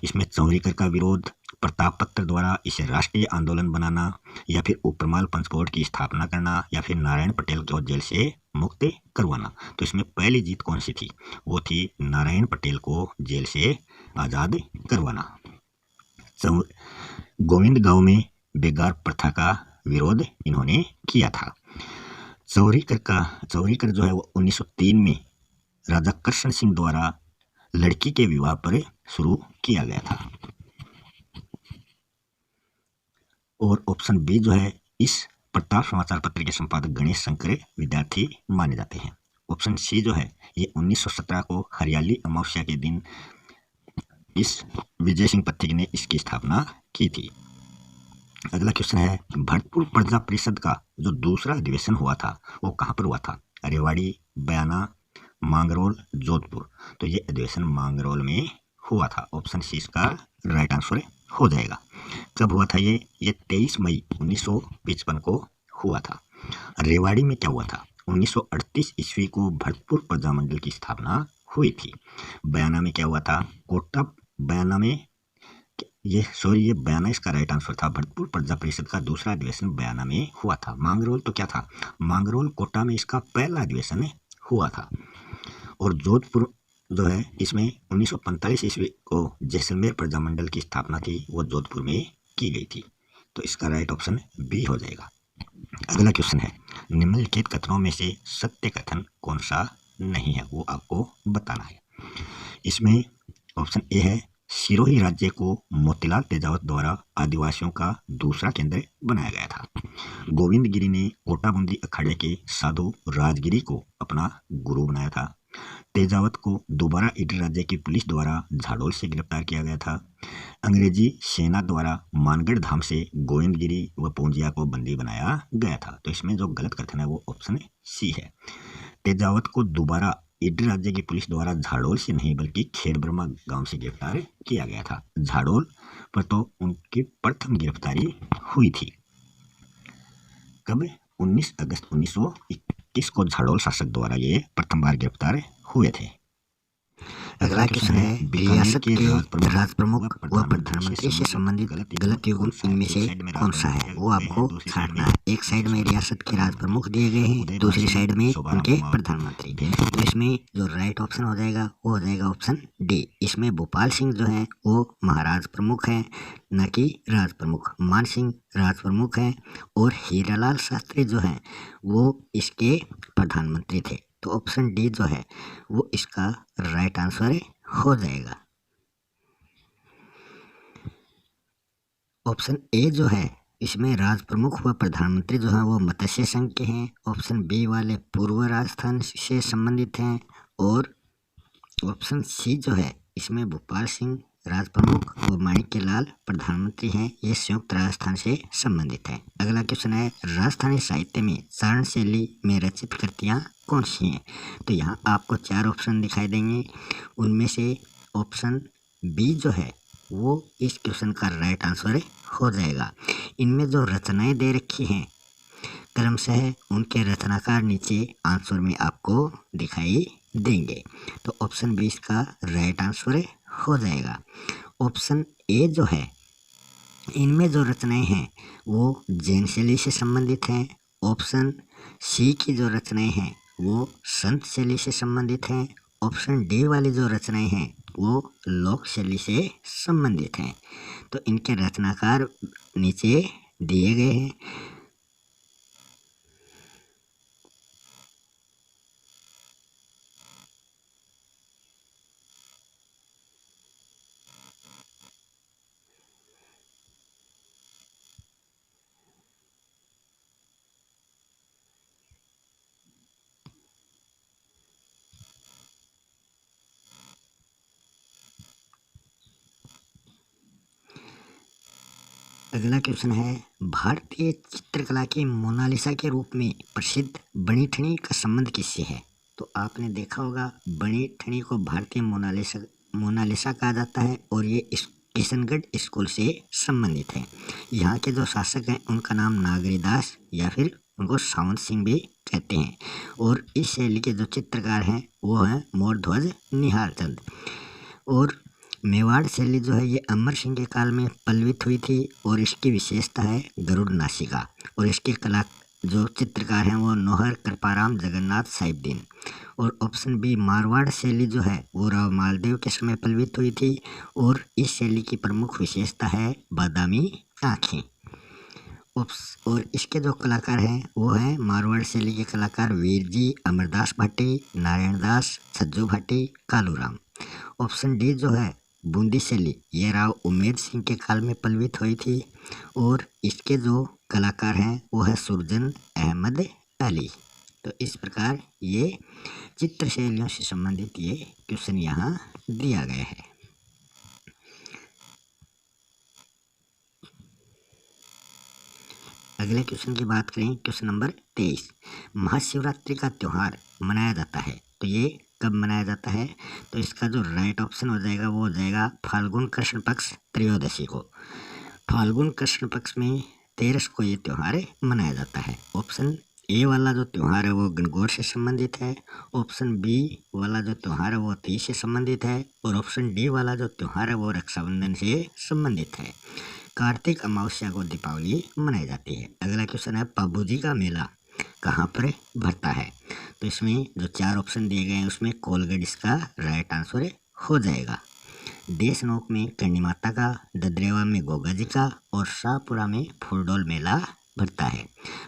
इसमें चौरीकर का विरोध, प्रताप पत्र द्वारा इसे राष्ट्रीय आंदोलन बनाना, या फिर उपरमाल पंच बोर्ड की स्थापना करना, या फिर नारायण पटेल को जेल से मुक्त करवाना। तो इसमें पहली जीत कौन सी थी? वो थी नारायण पटेल को जेल से आज़ाद करवाना। गोविंद गांव में बेगार प्रथा का विरोध इन्होंने किया था। चौरीकर जो है वो 1903 में राजा कृष्ण सिंह द्वारा लड़की के विवाह पर शुरू किया गया था। और ऑप्शन बी जो है, इस प्रताप समाचार पत्र के संपादक गणेश शंकर विद्यार्थी माने जाते हैं। ऑप्शन सी जो है, ये 1917 को हरियाली अमावस्या के दिन इस विजय सिंह पथिक ने इसकी स्थापना की थी। अगला क्वेश्चन है, भरतपुर प्रजा परिषद का जो दूसरा अधिवेशन हुआ था वो कहाँ पर हुआ था? रेवाड़ी, बयाना, मांगरोल, जोधपुर। तो ये अधिवेशन मांगरोल में हुआ था। ऑप्शन सी इसका राइट आंसर हो जाएगा। कब हुआ था ये? 23 मई 1955 को हुआ था। रेवाड़ी में क्या हुआ था? 1938 ईस्वी को भरतपुर प्रजामंडल की स्थापना हुई थी। बयाना में क्या हुआ था? बयाना इसका राइट आंसर था। भरतपुर प्रजा परिषद का दूसरा अधिवेशन बयाना में हुआ था। मांगरोल तो क्या था? मांगरोल कोटा में इसका पहला अधिवेशन हुआ था। और जोधपुर जो है, इसमें 1945 ईस्वी को जैसलमेर प्रजामंडल की स्थापना थी, वो जोधपुर में की गई थी। तो इसका राइट ऑप्शन बी हो जाएगा। अगला क्वेश्चन है, निम्नलिखित कथनों में से सत्य कथन कौन सा नहीं है, वो आपको बताना है। इसमें ऑप्शन ए है, सिरोही राज्य को मोतीलाल तेजावत द्वारा आदिवासियों का दूसरा केंद्र बनाया गया था। गोविंद गिरी ने कोटाबंदी अखाड़े के साधु राजगिरी को अपना गुरु बनाया था। तेजावत को दोबारा ईडर राज्य की पुलिस द्वारा झाड़ोल से गिरफ्तार किया गया था। अंग्रेजी सेना द्वारा मानगढ़ धाम से गोविंद गिरी व पूंजिया को बंदी बनाया गया था। तो इसमें जो गलत कथन है वो ऑप्शन सी है। तेजावत को दोबारा ईडर राज्य की पुलिस द्वारा झाड़ोल से नहीं बल्कि खेड़ब्रह्मा गांव से गिरफ्तार किया गया था। झाड़ोल पर तो उनकी प्रथम गिरफ्तारी हुई थी। कब? 19 अगस्त 1921 को झाड़ोल शासक द्वारा ये प्रथम बार गिरफ्तार हुए थे। अगला क्वेश्चन है, रियासत के राज प्रमुख व प्रधानमंत्री से संबंधित गलत युग्म इनमें से कौन सा है, वो आपको छांटना है। एक साइड में रियासत के राज प्रमुख दिए गए हैं, दूसरी साइड में उनके प्रधानमंत्री। तो इसमें जो राइट ऑप्शन हो जाएगा वो हो जाएगा ऑप्शन डी। इसमें भोपाल सिंह जो है वो महाराज प्रमुख है, न कि राज प्रमुख। मान सिंह राज प्रमुख है और हीरालाल शास्त्री जो है वो इसके प्रधानमंत्री थे। तो ऑप्शन डी जो है वो इसका राइट आंसर हो जाएगा। ऑप्शन ए जो है, इसमें राज प्रमुख व प्रधानमंत्री जो है वो मत्स्य संघ के हैं। ऑप्शन बी वाले पूर्व राजस्थान से संबंधित हैं। और ऑप्शन सी जो है, इसमें भोपाल सिंह राज प्रमुख और माणिक्य लाल प्रधानमंत्री हैं, ये संयुक्त राजस्थान से संबंधित है। अगला क्वेश्चन है, राजस्थानी साहित्य में चारण शैली में रचित कृतियाँ कौन सी हैं? तो यहाँ आपको 4 ऑप्शन दिखाई देंगे। उनमें से ऑप्शन बी जो है वो इस क्वेश्चन का राइट आंसर हो जाएगा। इनमें जो रचनाएं दे रखी हैं क्रमशः उनके रचनाकार नीचे आंसर में आपको दिखाई देंगे। तो ऑप्शन बी इसका राइट आंसर हो जाएगा। ऑप्शन ए जो है, इनमें जो रचनाएं हैं वो जैन शैली से संबंधित हैं। ऑप्शन सी की जो रचनाएं हैं वो संत शैली से संबंधित हैं। ऑप्शन डी वाली जो रचनाएं हैं वो लोक शैली से संबंधित हैं। तो इनके रचनाकार नीचे दिए गए हैं। अगला क्वेश्चन है, भारतीय चित्रकला की मोनालिसा के रूप में प्रसिद्ध बनी ठनी का संबंध किससे है? तो आपने देखा होगा बनी ठनी को भारतीय मोनालिसा कहा जाता है और ये किशनगढ़ स्कूल से संबंधित है। यहाँ के जो शासक हैं उनका नाम नागरीदास या फिर उनको सावंत सिंह भी कहते हैं। और इस शैली के जो चित्रकार हैं वो हैं मोरध्वज निहाल चंद। और मेवाड़ शैली जो है ये अमर सिंह के काल में पल्लवित हुई थी और इसकी विशेषता है गरुड़ नासिका। और इसके कला जो चित्रकार हैं वो नोहर कृपाराम जगन्नाथ साहिबदीन। और ऑप्शन बी मारवाड़ शैली जो है वो राव मालदेव के समय पल्लवित हुई थी और इस शैली की प्रमुख विशेषता है बादामी आँखें। और इसके जो कलाकार हैं वो हैं मारवाड़ शैली के कलाकार वीर जी, अमरदास भाटी, नारायण दास, छज्जू भाटी, कालूराम। ऑप्शन डी जो है बूंदी शैली ये राव उमेद सिंह के काल में पल्लवित हुई थी और इसके जो कलाकार हैं वो है सुरजन अहमद अली। तो इस प्रकार ये चित्र शैलियों से संबंधित ये क्वेश्चन यहाँ दिया गया है। अगले क्वेश्चन की बात करें, क्वेश्चन नंबर 23। महाशिवरात्रि का त्यौहार मनाया जाता है तो ये कब मनाया जाता है? तो इसका जो राइट ऑप्शन हो जाएगा वो हो जाएगा फाल्गुन कृष्ण पक्ष त्रयोदशी को। फाल्गुन कृष्ण पक्ष में 13 को ये त्यौहार मनाया जाता है। ऑप्शन ए वाला जो त्यौहार है वो गणगौर से संबंधित है, ऑप्शन बी वाला जो त्यौहार है वो तीज से संबंधित है और ऑप्शन डी वाला जो त्यौहार है वो रक्षाबंधन से संबंधित है। कार्तिक अमावस्या को दीपावली मनाई जाती है। अगला क्वेश्चन है पाबूजी का मेला कहाँ पर भरता है? तो इसमें जो 4 ऑप्शन दिए गए हैं उसमें कोलगढ़ इसका राइट आंसर हो जाएगा। देशनोक में करणी माता का, ददरेवा में गोगा जी का और शाहपुरा में फुलडोल मेला भरता है।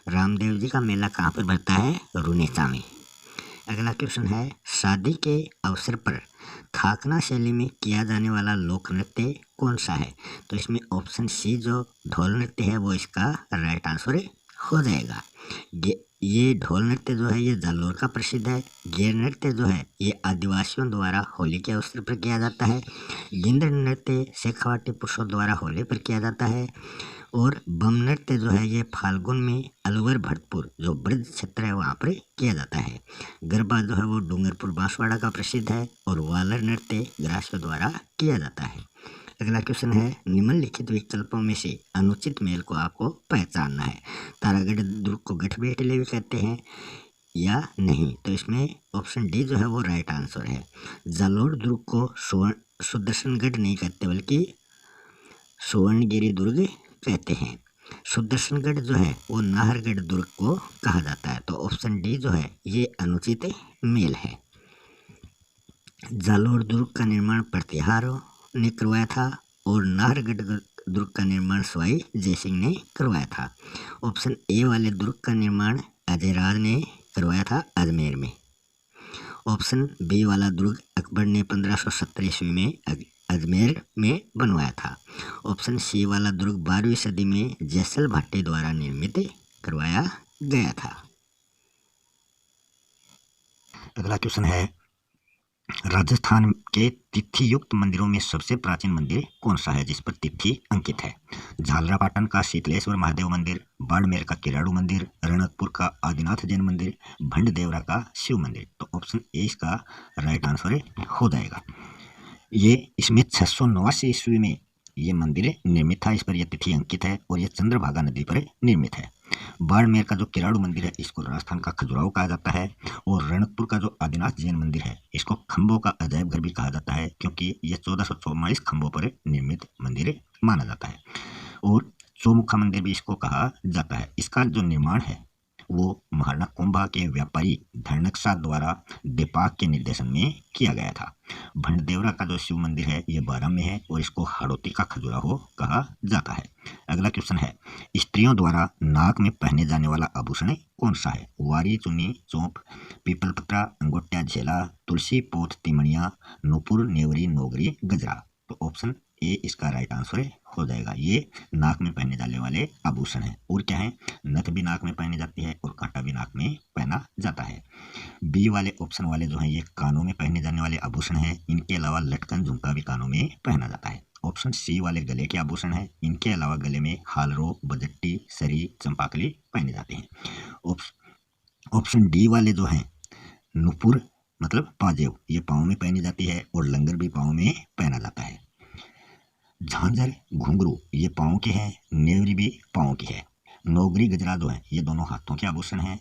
रामदेव जी का मेला कहाँ पर भरता है? रुनेसा में। अगला क्वेश्चन है शादी के अवसर पर थाकना शैली में किया जाने वाला लोक नृत्य कौन सा है? तो इसमें ऑप्शन सी जो ढोल नृत्य है वो इसका राइट आंसर हो जाएगा। ये ढोल नृत्य जो है ये जालोर का प्रसिद्ध है। गेर नृत्य जो है ये आदिवासियों द्वारा होली के अवसर पर किया जाता है। गिंद्र नृत्य शेखावाटी पुरुषों द्वारा होली पर किया जाता है और बम नृत्य जो है ये फाल्गुन में अलवर भरतपुर जो ब्रज क्षेत्र है वहाँ पर किया जाता है। गरबा जो है वो डूंगरपुर बांसवाड़ा का प्रसिद्ध है और वालर नृत्य ग्रासियों द्वारा किया जाता है। अगला क्वेश्चन है निम्नलिखित विकल्पों में से अनुचित मेल को आपको पहचानना है। तारागढ़ दुर्ग को गठबेटले भी कहते हैं या नहीं? तो इसमें ऑप्शन डी जो है वो राइट आंसर है। जालोर दुर्ग को सुदर्शनगढ़ नहीं कहते बल्कि सुवर्णगिरी दुर्ग कहते हैं। सुदर्शनगढ़ जो है वो नाहरगढ़ दुर्ग को कहा जाता है। तो ऑप्शन डी जो है ये अनुचित मेल है। जालोर दुर्ग का निर्माण प्रतिहार ने करवाया था और नाहरगढ़ दुर्ग का निर्माण सवाई जयसिंह ने करवाया था। ऑप्शन ए वाले दुर्ग का निर्माण अजयराज ने करवाया था अजमेर में। ऑप्शन बी वाला दुर्ग अकबर ने 1570 ईस्वी में अजमेर में बनवाया था। ऑप्शन सी वाला दुर्ग 12वीं सदी में जैसल भाटी द्वारा निर्मित करवाया गया था। अगला क्वेश्चन है राजस्थान के तिथि युक्त मंदिरों में सबसे प्राचीन मंदिर कौन सा है जिस पर तिथि अंकित है? झालरापाटन का शीतलेश्वर महादेव मंदिर, बाड़मेर का किराड़ू मंदिर, रणकपुर का आदिनाथ जैन मंदिर, भंडदेवरा का शिव मंदिर। तो ऑप्शन ए इसका राइट आंसर हो जाएगा। ये इसमें 689 ईस्वी में ये मंदिर निर्मित था, इस पर यह तिथि अंकित है और यह चंद्रभागा नदी पर निर्मित है। बाड़मेर का जो किराड़ू मंदिर है इसको राजस्थान का खजुराहो कहा जाता है और रणकपुर का जो आदिनाथ जैन मंदिर है इसको खंभों का अजायब घर भी कहा जाता है क्योंकि यह 1444 खंभों पर निर्मित मंदिर माना जाता है और चौमुखा मंदिर भी इसको कहा जाता है। इसका जो निर्माण है वो महाराणा कुंभा के व्यापारी धर्णकसा द्वारा दीपाक के निर्देशन में किया गया था। भंडदेवरा का जो शिव मंदिर है ये बारां में है और इसको हाड़ौती का खजुराहो कहा जाता है। अगला क्वेश्चन है स्त्रियों द्वारा नाक में पहने जाने वाला आभूषण कौन सा है? वारी, चुन्नी, चौंप, पीपल पत्रा, अंगोटिया, झेला, तुलसी, पोथ, तिमणिया, नूपुर, नेवरी, नोगरी, गजरा। तो ऑप्शन ए इसका राइट आंसर हो जाएगा। ये नाक में पहने जाने वाले आभूषण है और क्या है नथ भी नाक में पहनी जाती है और कांटा भी नाक में पहना जाता है। बी वाले ऑप्शन वाले जो हैं ये कानों में पहने जाने वाले आभूषण हैं। इनके अलावा लटकन झुमका भी कानों में पहना जाता है। ऑप्शन सी वाले गले के आभूषण हैं। इनके अलावा गले में हालरो, बजट्टी, सरी, चंपाकली पहने जाते हैं। ऑप्शन डी वाले जो हैं नुपुर मतलब पाजेब ये पाँव में पहनी जाती है और लंगर भी पाँव में पहना जाता है। झांझर, घुंघरू ये पाँव के हैं, नेवरी भी पाँव की है। नोगरी, गजरा जो है ये दोनों हाथों के आभूषण हैं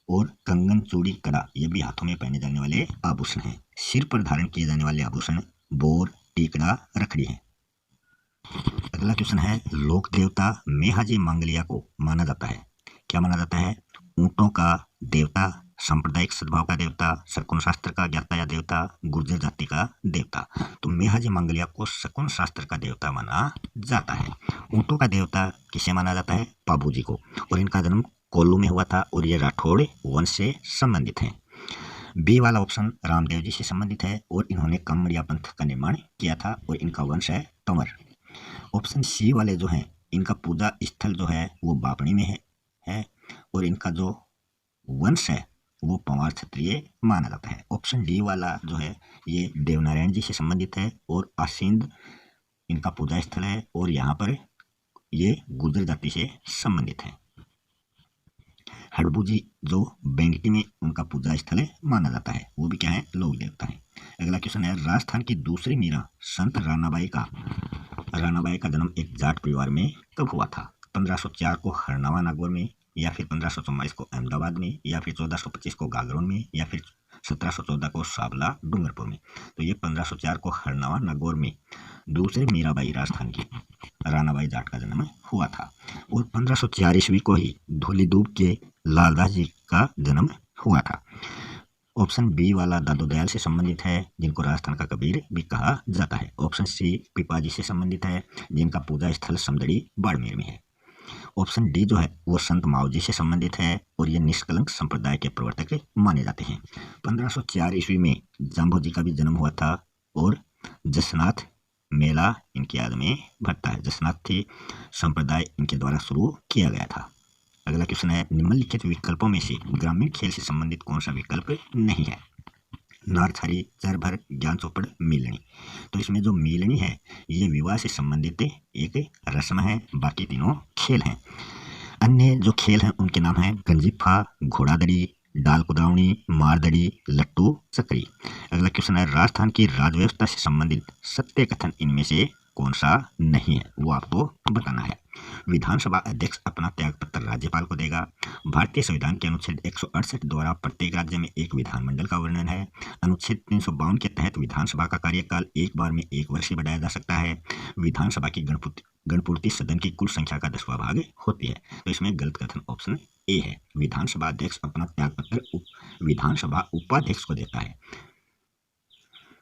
और कंगन, चूड़ी, कड़ा ये भी हाथों में पहने जाने वाले आभूषण हैं। सिर पर धारण किए जाने वाले आभूषण बोर, टीकड़ा, रखड़ी हैं। अगला क्वेश्चन है, लोक देवता मेहाजी मांगलिया को माना जाता है, क्या माना जाता है? ऊंटों का देवता, सांप्रदायिक सद्भाव का देवता, शकुन शास्त्र का ज्ञाता या देवता, गुर्जर जाति का देवता। तो मेहाजी मांगलिया को शकुन शास्त्र का देवता माना जाता है। ऊंटों का देवता किसे माना जाता है? पाबू जी को, और इनका जन्म कोल्लू में हुआ था और ये राठौड़ वंश से संबंधित हैं। बी वाला ऑप्शन रामदेव जी से संबंधित है और इन्होंने कमरिया पंथ का निर्माण किया था और इनका वंश है तंवर। ऑप्शन सी वाले जो हैं इनका पूजा स्थल जो है वो बापणी में है और इनका जो वंश है वो पंवार क्षत्रिय माना जाता है। ऑप्शन डी वाला जो है ये देवनारायण जी से संबंधित है और आसींद इनका पूजा स्थल है और यहाँ पर ये गुर्जर जाति से संबंधित है। हड़बू जी जो बेंगटी में उनका पूजा स्थल है माना जाता है, वो भी क्या है? लोक देवता है। अगला क्वेश्चन है, राजस्थान की दूसरी मीरा संत रानाबाई का जन्म एक जाट परिवार में कब हुआ था? 1504 को हरनावा नागौर में, या फिर 1544 को अहमदाबाद में, या फिर 1425 को गागरोन में, या फिर 1714 को साबला डूंगरपुर में। तो ये 1504 को हरनावा नागौर में दूसरे मीराबाई राजस्थान की रानाबाई जाट का जन्म हुआ था और 1504 ईस्वी को ही धूलीदूब के लालदास जी का जन्म हुआ था। ऑप्शन बी वाला दादू दयाल से संबंधित है, जिनको राजस्थान का कबीर भी कहा जाता है। ऑप्शन सी पिपाजी से संबंधित है, जिनका पूजा स्थल समदड़ी बाड़मेर में है। ऑप्शन डी जो है वो संत मावजी से संबंधित है और ये निष्कलंक संप्रदाय के प्रवर्तक माने जाते हैं। 1504 ईस्वी में जाम्बो जी का भी जन्म हुआ था और जसनाथ मेला इनकी याद में भरता है। जसनाथी संप्रदाय इनके द्वारा शुरू किया गया था। अगला क्वेश्चन है, निम्नलिखित विकल्पों में से ग्रामीण खेल से संबंधित कौन सा विकल्प नहीं है? नारछारी, चरभर, ज्ञान चौपड़, मीलनी। तो इसमें जो मीलनी है ये विवाह से संबंधित एक रस्म है, बाकी तीनों खेल हैं। अन्य जो खेल हैं उनके नाम हैं गंजीफा, घोड़ादड़ी, डाल कुदावनी, मारदड़ी, लट्टू, चक्री। अगला क्वेश्चन है, राजस्थान की राजव्यवस्था से संबंधित सत्य कथन इनमें से कौन सा नहीं है? वो आपको बताना है। विधानसभा अध्यक्ष अपना त्यागपत्र राज्यपाल को देगा। भारतीय संविधान के अनुच्छेद 168 द्वारा प्रत्येक राज्य में एक विधानमंडल का वर्णन है। अनुच्छेद 352 के तहत विधानसभा का कार्यकाल एक बार में 1 वर्ष ही बढ़ाया जा सकता है। विधानसभा की गणपूर्ति सदन की कुल संख्या का 10वां भाग होती है। तो इसमें गलत कथन ऑप्शन ए है। विधानसभा अध्यक्ष अपना त्यागपत्र विधानसभा उपाध्यक्ष को देता है,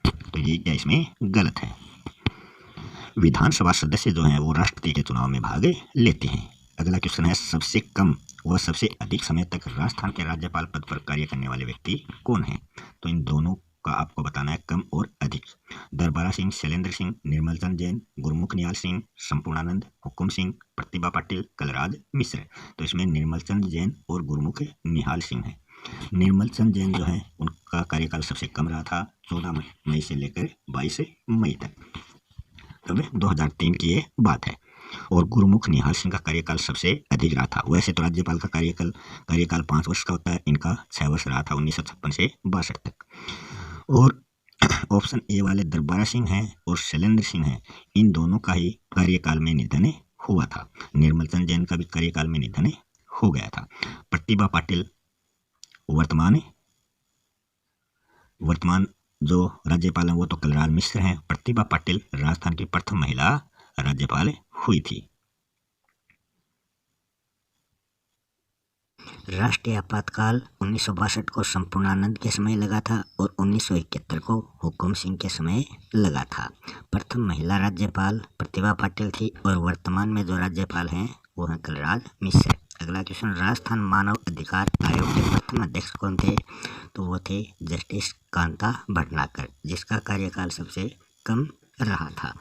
तो ये क्या इसमें गलत है। विधानसभा सदस्य जो हैं वो राष्ट्रपति के चुनाव में भाग लेते हैं। अगला क्वेश्चन है, सबसे कम व सबसे अधिक समय तक राजस्थान के राज्यपाल पद पर कार्य करने वाले व्यक्ति कौन हैं? तो इन दोनों का आपको बताना है कम और अधिक। दरबारा सिंह, शैलेंद्र सिंह, निर्मलचंद जैन, गुरमुख निहाल सिंह, संपूर्णानंद, हुकुम सिंह, प्रतिभा पाटिल, कलराज मिश्र। तो इसमें निर्मलचंद जैन और गुरमुख निहाल सिंह है। निर्मलचंद जैन जो है उनका कार्यकाल सबसे कम रहा था, 14 मई से लेकर 22 मई तक, तब 2003 की ये बात है। और गुरमुख निहाल सिंह का कार्यकाल सबसे अधिक रहा था। वैसे तो राज्यपाल का कार्यकाल 5 वर्ष का होता है, इनका 6 वर्ष रहा था, 1956 से 62 तक। और ऑप्शन ए वाले दरबारा सिंह हैं और शैलेंद्र सिंह हैं, इन दोनों का ही कार्यकाल में निधन हुआ था। निर्मलचंद जैन का भी कार्यकाल में निधन हो गया था। प्रतिभा पाटिल वर्तमान जो राज्यपाल हैं वो तो कलराज मिश्र हैं। प्रतिभा पाटिल राजस्थान की प्रथम महिला राज्यपाल हुई थी। राष्ट्रीय आपातकाल 1962 को संपूर्णानंद के समय लगा था और 1971 को हुकुम सिंह के समय लगा था। प्रथम महिला राज्यपाल प्रतिभा पाटिल थी और वर्तमान में जो राज्यपाल हैं वो हैं कलराज मिश्र। अगला क्वेश्चन, राजस्थान मानव अधिकार आयोग के प्रथम अध्यक्ष कौन थे? तो वो थे जस्टिस कांता भटनागर, जिसका कार्यकाल सबसे कम रहा था।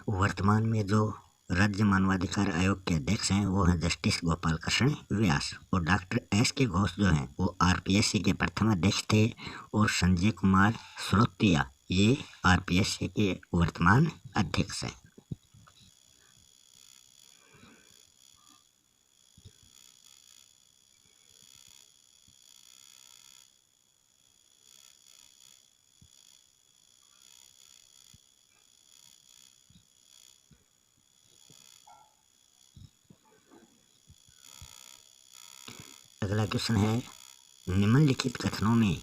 वर्तमान में जो राज्य मानवाधिकार आयोग के अध्यक्ष हैं वो हैं जस्टिस गोपाल कृष्ण व्यास और डॉक्टर एस के घोष जो हैं वो आरपीएससी के प्रथम अध्यक्ष थे और संजय कुमार श्रोतिया ये आरपीएससी के वर्तमान अध्यक्ष हैं। अगला क्वेश्चन है, निम्नलिखित कथनों में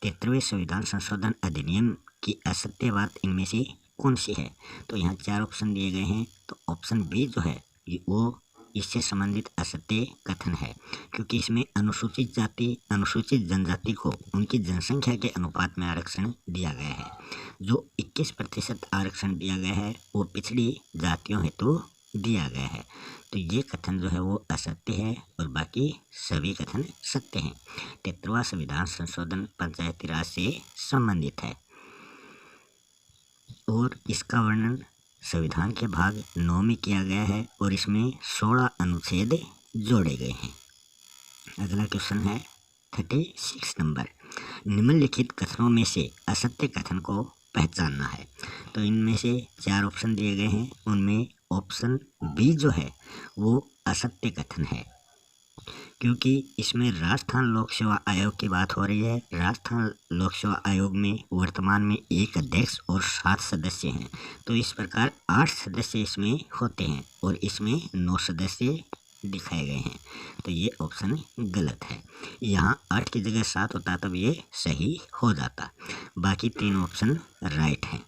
73वें संविधान संशोधन अधिनियम की असत्य बात इनमें से कौन सी है? तो यहाँ 4 ऑप्शन दिए गए हैं। तो ऑप्शन बी जो है वो इससे संबंधित असत्य कथन है, क्योंकि इसमें अनुसूचित जाति, अनुसूचित जनजाति को उनकी जनसंख्या के अनुपात में आरक्षण दिया गया है। जो 21% आरक्षण दिया गया है वो पिछड़ी जातियों हेतु दिया गया है। तो ये कथन जो है वो असत्य है और बाकी सभी कथन सत्य हैं। 73वां संविधान संशोधन पंचायती राज से संबंधित है और इसका वर्णन संविधान के भाग 9 में किया गया है और इसमें 16 अनुच्छेद जोड़े गए हैं। अगला क्वेश्चन है 36 नंबर। निम्नलिखित कथनों में से असत्य कथन को पहचानना है। तो इनमें से 4 ऑप्शन दिए गए हैं, उनमें ऑप्शन बी जो है वो असत्य कथन है, क्योंकि इसमें राजस्थान लोक सेवा आयोग की बात हो रही है। राजस्थान लोक सेवा आयोग में वर्तमान में 1 अध्यक्ष और 7 सदस्य हैं। तो इस प्रकार 8 सदस्य इसमें होते हैं और इसमें 9 सदस्य दिखाए गए हैं। तो ये ऑप्शन गलत है। यहाँ 8 की जगह 7 होता तब ये सही हो जाता। बाकी 3 ऑप्शन राइट हैं।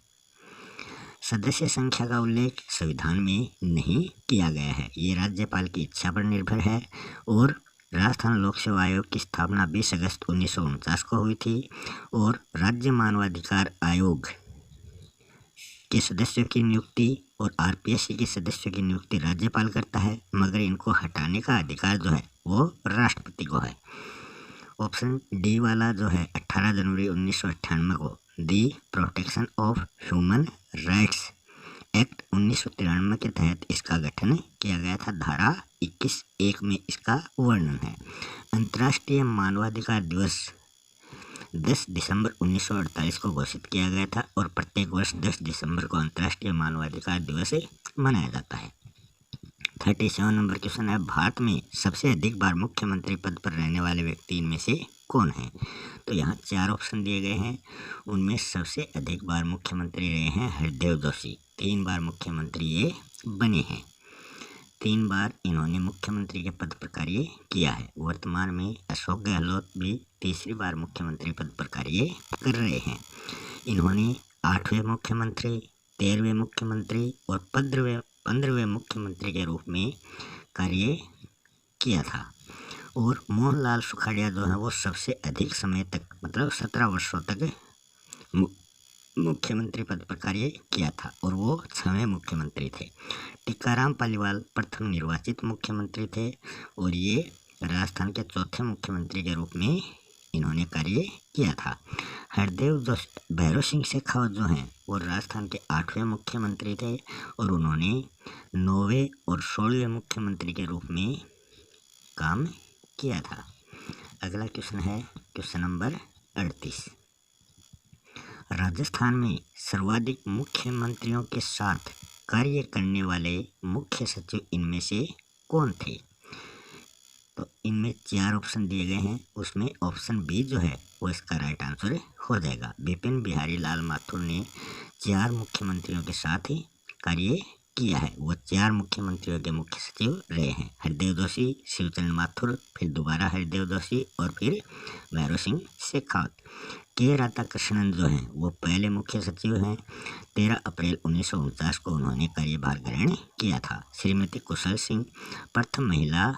सदस्य संख्या का उल्लेख संविधान में नहीं किया गया है, ये राज्यपाल की इच्छा पर निर्भर है। और राजस्थान लोक सेवा आयोग की स्थापना 20 अगस्त 1949 को हुई थी और राज्य मानवाधिकार आयोग के सदस्यों की नियुक्ति और आरपीएससी के सदस्यों की नियुक्ति राज्यपाल करता है, मगर इनको हटाने का अधिकार जो है वो राष्ट्रपति को है। ऑप्शन डी वाला जो है 18 जनवरी 1998 को दी protection of human rights act 1993 के तहत इसका गठन किया गया था। धारा 21(1) में इसका वर्णन है। अंतर्राष्ट्रीय मानवाधिकार दिवस 10 दिसंबर 1948 को घोषित किया गया था और प्रत्येक वर्ष 10 दिसंबर को अंतर्राष्ट्रीय मानवाधिकार दिवस मनाया जाता है। 37 नंबर क्वेश्चन है, भारत में सबसे अधिक बार मुख्यमंत्री पद पर रहने वाले व्यक्ति इनमें से कौन है? तो यहाँ 4 ऑप्शन दिए गए हैं, उनमें सबसे अधिक बार मुख्यमंत्री रहे हैं हरदेव जोशी। 3 बार मुख्यमंत्री ये बने हैं। 3 बार इन्होंने मुख्यमंत्री के पद पर कार्य किया है। वर्तमान में अशोक गहलोत भी तीसरी बार मुख्यमंत्री पद पर कार्य कर रहे हैं। इन्होंने 8वें मुख्यमंत्री, 13वें मुख्यमंत्री और 15वें मुख्यमंत्री के रूप में कार्य किया था। और मोहनलाल सुखाड़िया जो है वो सबसे अधिक समय तक मतलब 17 वर्षों तक मुख्यमंत्री पद पर कार्य किया था और वो 6वें मुख्यमंत्री थे। टीकाराम पालीवाल प्रथम निर्वाचित मुख्यमंत्री थे और ये राजस्थान के 4थे मुख्यमंत्री के रूप में इन्होंने कार्य किया था। हरदेव जोशी भैरव सिंह शेखावत जो हैं वो राजस्थान के 8वें मुख्यमंत्री थे और उन्होंने 9वें और 16वें मुख्यमंत्री के रूप में काम किया था। अगला क्वेश्चन है क्वेश्चन नंबर 38। राजस्थान में सर्वाधिक मुख्यमंत्रियों के साथ कार्य करने वाले मुख्य सचिव इनमें से कौन थे? तो इनमें 4 ऑप्शन दिए गए हैं, उसमें ऑप्शन बी जो है वो इसका राइट आंसर हो जाएगा। बिपिन बिहारी लाल माथुर ने 4 मुख्यमंत्रियों के साथ ही कार्य किया है। वो 4 मुख्यमंत्रियों के मुख्य सचिव रहे हैं। हरदेव जोशी, शिवचंद्र माथुर, फिर दोबारा हरदेव जोशी और फिर भैरव सिंह शेखावत। के राधाकृष्णन जो हैं वो पहले मुख्य सचिव हैं। 13 अप्रैल 1949 को उन्होंने कार्यभार ग्रहण किया था। श्रीमती कुशल सिंह प्रथम महिला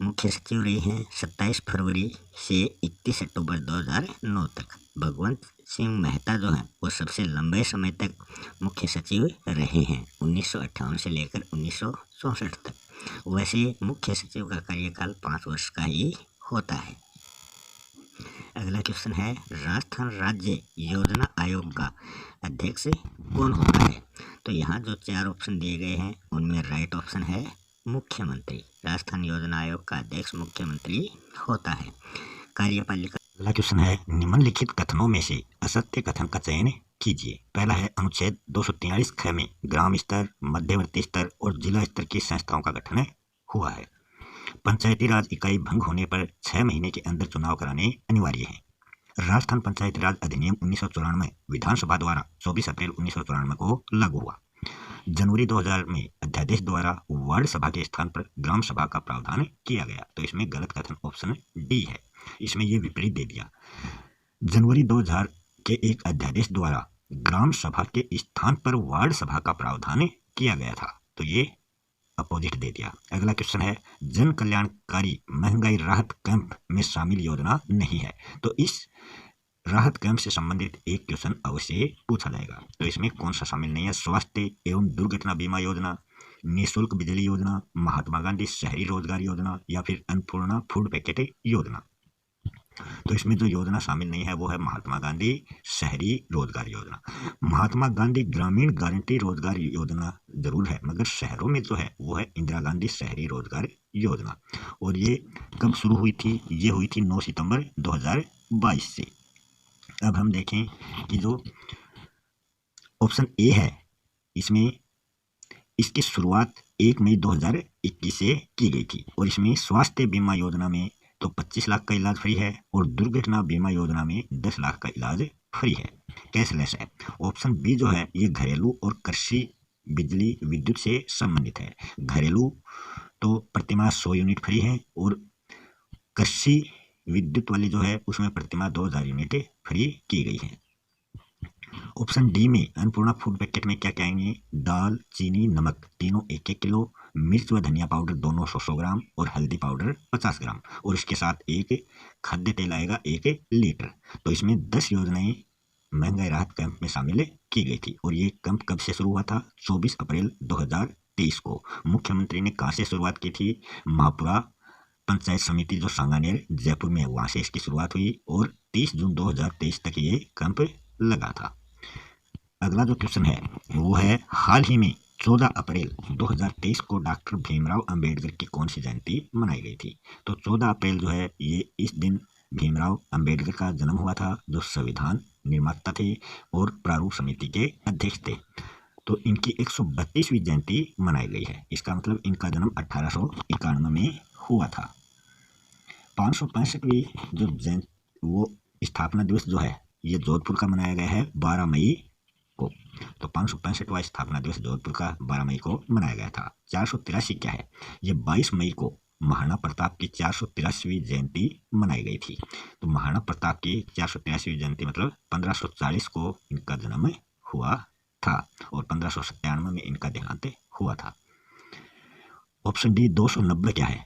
मुख्य सचिव रही हैं 27 फरवरी से 31 अक्टूबर 2009 तक। भगवंत सिंह मेहता जो हैं वो सबसे लंबे समय तक मुख्य सचिव रहे हैं 1958 से लेकर 1964 तक। वैसे मुख्य सचिव का कार्यकाल 5 वर्ष का ही होता है। अगला क्वेश्चन है, राजस्थान राज्य योजना आयोग का अध्यक्ष कौन होता है? तो यहाँ जो 4 ऑप्शन दिए गए हैं उनमें राइट ऑप्शन है मुख्यमंत्री। राजस्थान योजना आयोग का अध्यक्ष मुख्यमंत्री होता है। कार्यपालिका। अगला क्वेश्चन है, निम्नलिखित कथनों में से असत्य कथन का चयन कीजिए। पहला है, अनुच्छेद 243 ख में ग्राम स्तर, मध्यवर्ती स्तर और जिला स्तर की संस्थाओं का गठन हुआ है। पंचायती राज इकाई भंग होने पर 6 महीने के अंदर चुनाव कराने अनिवार्य है। राजस्थान पंचायती राज अधिनियम 1994 विधानसभा द्वारा 24 अप्रैल 1994 को लागू हुआ। जनवरी 2000 में अध्यादेश द्वारा वार्ड सभा के स्थान पर ग्राम सभा का प्रावधान किया गया। तो इसमें गलत कथन ऑप्शन डी है। इसमें ये विपरीत दे दिया। जनवरी 2000 के एक अध्यादेश द्वारा ग्राम सभा के स्थान पर वार्ड सभा का प्रावधान किया गया था, तो ये अपोजिट दे दिया। अगला क्वेश्चन है, जन कल्याणकारी महंगाई राहत कैंप में शामिल योजना नहीं है, तो इस राहत कैंप से संबंधित एक क्वेश्चन अवश्य पूछा जाएगा। तो इसमें कौन सा शामिल नहीं है? स्वास्थ्य एवं दुर्घटना बीमा योजना, निःशुल्क बिजली योजना, महात्मा गांधी शहरी रोजगार योजना या फिर अन्नपूर्णा फूड पैकेट योजना। तो इसमें जो योजना शामिल नहीं है वो है महात्मा गांधी शहरी रोजगार योजना। महात्मा गांधी ग्रामीण गारंटी रोजगार योजना जरूर है, मगर शहरों में जो है वो है इंदिरा गांधी शहरी रोजगार योजना। और ये कब शुरू हुई थी? ये हुई थी 9 सितंबर 2022 से। अब हम देखें कि जो ऑप्शन ए है, इसमें इसकी शुरुआत 1 मई 2021 से की गई थी और इसमें स्वास्थ्य बीमा योजना में तो 25 लाख का इलाज फ्री है और दुर्घटना बीमा योजना में 10 लाख का इलाज फ्री है, कैशलेस है। ऑप्शन बी जो है ये घरेलू और कृषि बिजली विद्युत से संबंधित है। घरेलू तो प्रतिमाह 100 यूनिट फ्री है और कृषि विद्युत वाली जो है उसमें प्रतिमाह 2000 यूनिट फ्री की गई है। ऑप्शन डी में अन्नपूर्णा फूड पैकेट में क्या कहेंगे? दाल, चीनी, नमक तीनों 1-1 किलो, मिर्च व धनिया पाउडर दोनों 100 ग्राम और हल्दी पाउडर 50 ग्राम और इसके साथ एक खाद्य तेल आएगा 1 लीटर। तो इसमें 10 योजनाएं महंगाई राहत कैंप में शामिल की गई थी और ये कैंप कब से शुरू हुआ था? 24 अप्रैल 2023 को। मुख्यमंत्री ने कहाँ से शुरुआत की थी? महापुरा पंचायत समिति जो सांगानेर जयपुर में है वहाँ से इसकी शुरुआत हुई और 30 जून 2023 तक ये कैंप लगा था। अगला जो क्वेश्चन है वो है, हाल ही में 14 अप्रैल 2023 को डॉक्टर भीमराव अंबेडकर की कौन सी जयंती मनाई गई थी? तो 14 अप्रैल जो है ये इस दिन भीमराव अंबेडकर का जन्म हुआ था, जो संविधान निर्माता थे और प्रारूप समिति के अध्यक्ष थे। तो इनकी 132वीं जयंती मनाई गई है। इसका मतलब इनका जन्म 1891 में हुआ था। 565वीं जो जयंती वो स्थापना दिवस जो है ये जोधपुर का मनाया गया है 12 मई को। तो 565वां स्थापना दिवस जोधपुर का 12 मई को मनाया गया था। 483 क्या है? ये 22 मई को महाराणा प्रताप की 483वीं जयंती मनाई गई थी। तो महाराणा प्रताप की 483वीं जयंती मतलब 1540 को इनका जन्म हुआ था और 1597 में इनका देहांत हुआ था। ऑप्शन डी 290 क्या है?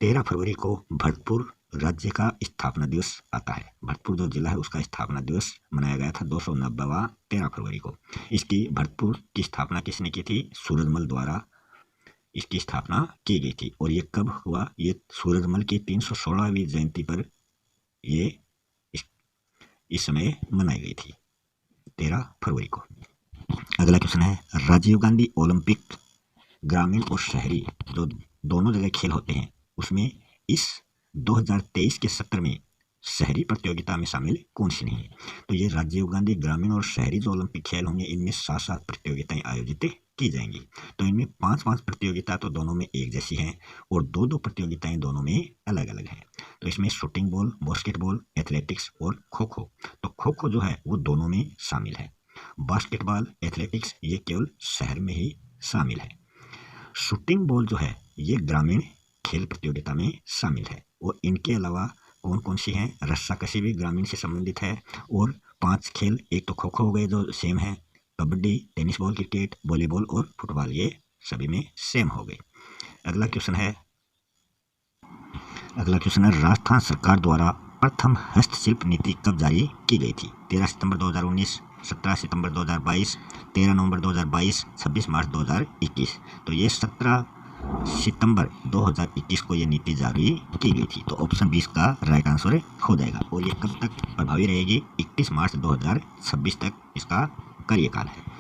13 फरवरी को भरतपुर राज्य का स्थापना दिवस आता है। भरतपुर जो जिला है उसका स्थापना दिवस मनाया गया था 290वां 13 फरवरी को। इसकी भरतपुर की स्थापना किसने की थी? सूरजमल द्वारा इसकी स्थापना की गई थी। और ये कब हुआ? ये सूरजमल की 316वीं जयंती पर ये इस समय मनाई गई थी 13 फरवरी को। अगला क्वेश्चन है, राजीव गांधी ओलंपिक ग्रामीण और शहरी जो दोनों जगह खेल होते हैं उसमें इस 2023 के सत्र में शहरी प्रतियोगिता में शामिल कौन सी नहीं है? तो ये राजीव गांधी ग्रामीण और शहरी जो ओलंपिक खेल होंगे इनमें 7-7 प्रतियोगिताएं आयोजित की जाएंगी। तो इनमें 5-5 प्रतियोगिता तो दोनों में एक जैसी हैं और 2-2 प्रतियोगिताएं दोनों में अलग अलग हैं। तो इसमें शूटिंग बॉल, बास्केटबॉल, एथलेटिक्स और खो खो। तो खो खो जो है वो दोनों में शामिल है। बास्केटबॉल, एथलेटिक्स ये केवल शहर में ही शामिल है। शूटिंग बॉल जो है ये ग्रामीण खेल प्रतियोगिता में शामिल है। और इनके अलावा कौन कौन सी हैं? रस्साकशी भी ग्रामीण से संबंधित है और 5 खेल, एक तो खो खो हो गए जो सेम है, kabaddi, tennis ball, cricket, volleyball और फुटबॉल ये सभी में सेम हो गए। अगला क्वेश्चन है राजस्थान सरकार द्वारा प्रथम हस्तशिल्प नीति कब जारी की गई थी? 13 सितंबर 2019, 17 सितंबर 2022, 13 नवंबर 2022, 26 मार्च 2021। तो ये 17 सितंबर 2021 को ये नीति जारी की गई थी। तो ऑप्शन 20 का राइट आंसर हो जाएगा। और ये कब तक प्रभावी रहेगी? 31 मार्च 2026 तक इसका कार्यकाल है।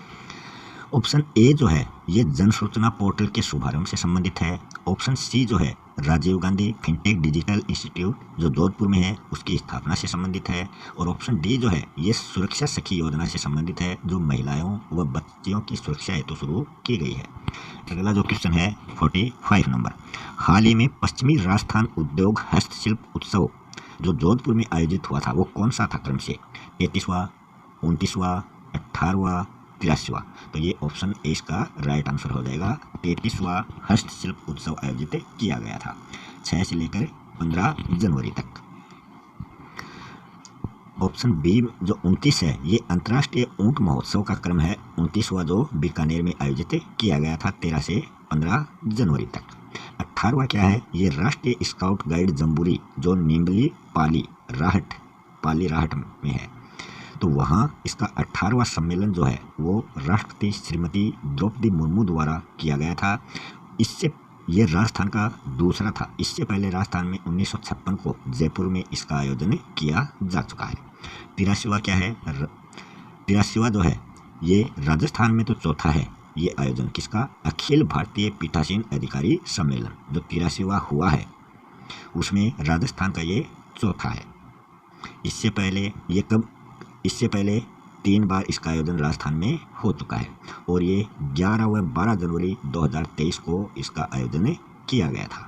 ऑप्शन ए जो है ये जन सूचना पोर्टल के शुभारंभ से संबंधित है। ऑप्शन सी जो है Rajiv Gandhi fintech digital institute जो जोधपुर में है उसकी स्थापना से संबंधित है। और ऑप्शन डी जो है ये सुरक्षा सखी योजना से संबंधित है जो महिलाओं व बच्चियों की सुरक्षा हेतु शुरू की गई है। अगला जो क्वेश्चन है 45 नंबर, हाल ही में पश्चिमी राजस्थान उद्योग हस्तशिल्प उत्सव जो जोधपुर में आयोजित हुआ था वो कौन सा था क्रम से? 33वां, 29वां, 18वां, 83वां। तो ये ऑप्शन ए इसका राइट आंसर हो जाएगा। 33वां हस्तशिल्प उत्सव आयोजित किया गया था 6 से लेकर 15 जनवरी तक। ऑप्शन बी जो 29 है ये अंतर्राष्ट्रीय ऊंट महोत्सव का क्रम है 29वां जो बीकानेर में आयोजित किया गया था 13 से 15 जनवरी तक। 18वां क्या है, ये राष्ट्रीय स्काउट गाइड जम्बूरी जो नीमली पाली राहट में है, तो वहाँ इसका 18वां सम्मेलन जो है वो राष्ट्रपति श्रीमती द्रौपदी मुर्मू द्वारा किया गया था। इससे ये राजस्थान का दूसरा था। इससे पहले राजस्थान में 1956 को जयपुर में इसका आयोजन किया जा चुका है। 83वां क्या है, 83वां जो है ये राजस्थान में तो चौथा है ये आयोजन किसका, अखिल भारतीय पीठासीन अधिकारी सम्मेलन जो 83वां हुआ है उसमें राजस्थान का ये चौथा है। इससे पहले 3 बार इसका आयोजन राजस्थान में हो चुका है और ये 11 व 12 जनवरी 2023 को इसका आयोजन किया गया था।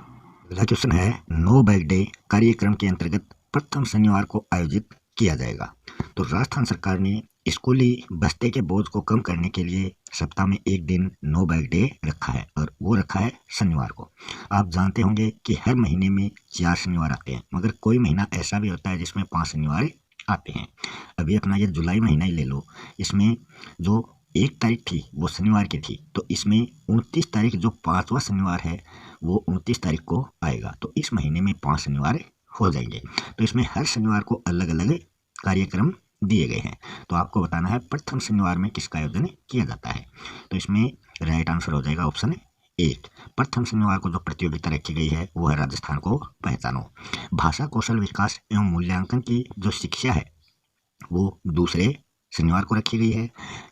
अगला क्वेश्चन है, नो बैग डे कार्यक्रम के अंतर्गत प्रथम शनिवार को आयोजित किया जाएगा। तो राजस्थान सरकार ने स्कूली बस्ते के बोझ को कम करने के लिए सप्ताह में एक दिन नो बैग डे रखा है और वो रखा है शनिवार को। आप जानते होंगे कि हर महीने में 4 शनिवार आते हैं, मगर कोई महीना ऐसा भी होता है जिसमें 5 शनिवार आते हैं। अभी अपना ये जुलाई महीना ही ले लो, इसमें जो 1 तारीख थी वो शनिवार की थी, तो इसमें 29 तारीख जो 5वां शनिवार है वो 29 तारीख को आएगा, तो इस महीने में 5 शनिवार हो जाएंगे। तो इसमें हर शनिवार को अलग अलग कार्यक्रम दिए गए हैं। तो आपको बताना है प्रथम शनिवार में किसका आयोजन किया जाता है। तो इसमें राइट आंसर हो जाएगा ऑप्शन 1। प्रथम शनिवार को जो प्रतियोगिता रखी गई है वो है राजस्थान को पहचानो। भाषा कौशल विकास एवं मूल्यांकन की जो शिक्षा है वो दूसरे शनिवार को रखी गई है।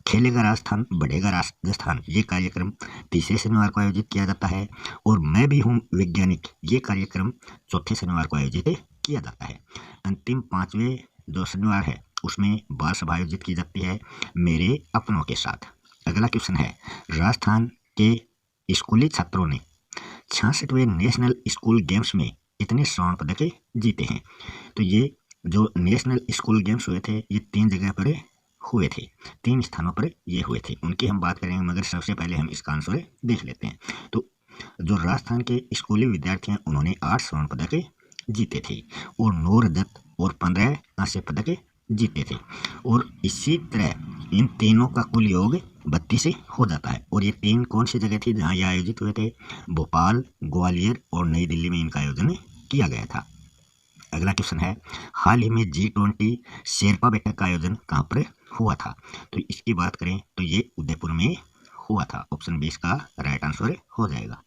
खेलेगा राजस्थान बढ़ेगा राजस्थान ये कार्यक्रम तीसरे शनिवार को आयोजित किया जाता है और मैं भी हूँ वैज्ञानिक ये कार्यक्रम चौथे शनिवार को आयोजित किया जाता है। अंतिम 5वें जो शनिवार है उसमें बाल सभा आयोजित की जाती है मेरे अपनों के साथ। अगला क्वेश्चन है, राजस्थान के स्कूली छात्रों ने 66वें नेशनल स्कूल गेम्स में कितने स्वर्ण पदक जीते हैं। तो ये जो नेशनल स्कूल गेम्स हुए थे ये 3 जगह पर हुए थे, 3 स्थानों पर ये हुए थे, उनकी हम बात करेंगे, मगर सबसे पहले हम इसका आंसर देख लेते हैं। तो जो राजस्थान के स्कूली विद्यार्थी हैं उन्होंने 8 स्वर्ण पदक जीते थे और 9 रजत और 15 कांस्य पदक जीते थे। और इसी तरह इन तीनों का कुल योग 32 हो जाता है। और ये 3 कौन सी जगह थी जहाँ ये आयोजित हुए थे, भोपाल, ग्वालियर और नई दिल्ली में इनका आयोजन किया गया था। अगला क्वेश्चन है, हाल ही में G20 शेरपा बैठक का आयोजन कहाँ पर हुआ था। तो इसकी बात करें तो ये उदयपुर में हुआ था। ऑप्शन 20 का राइट आंसर हो जाएगा।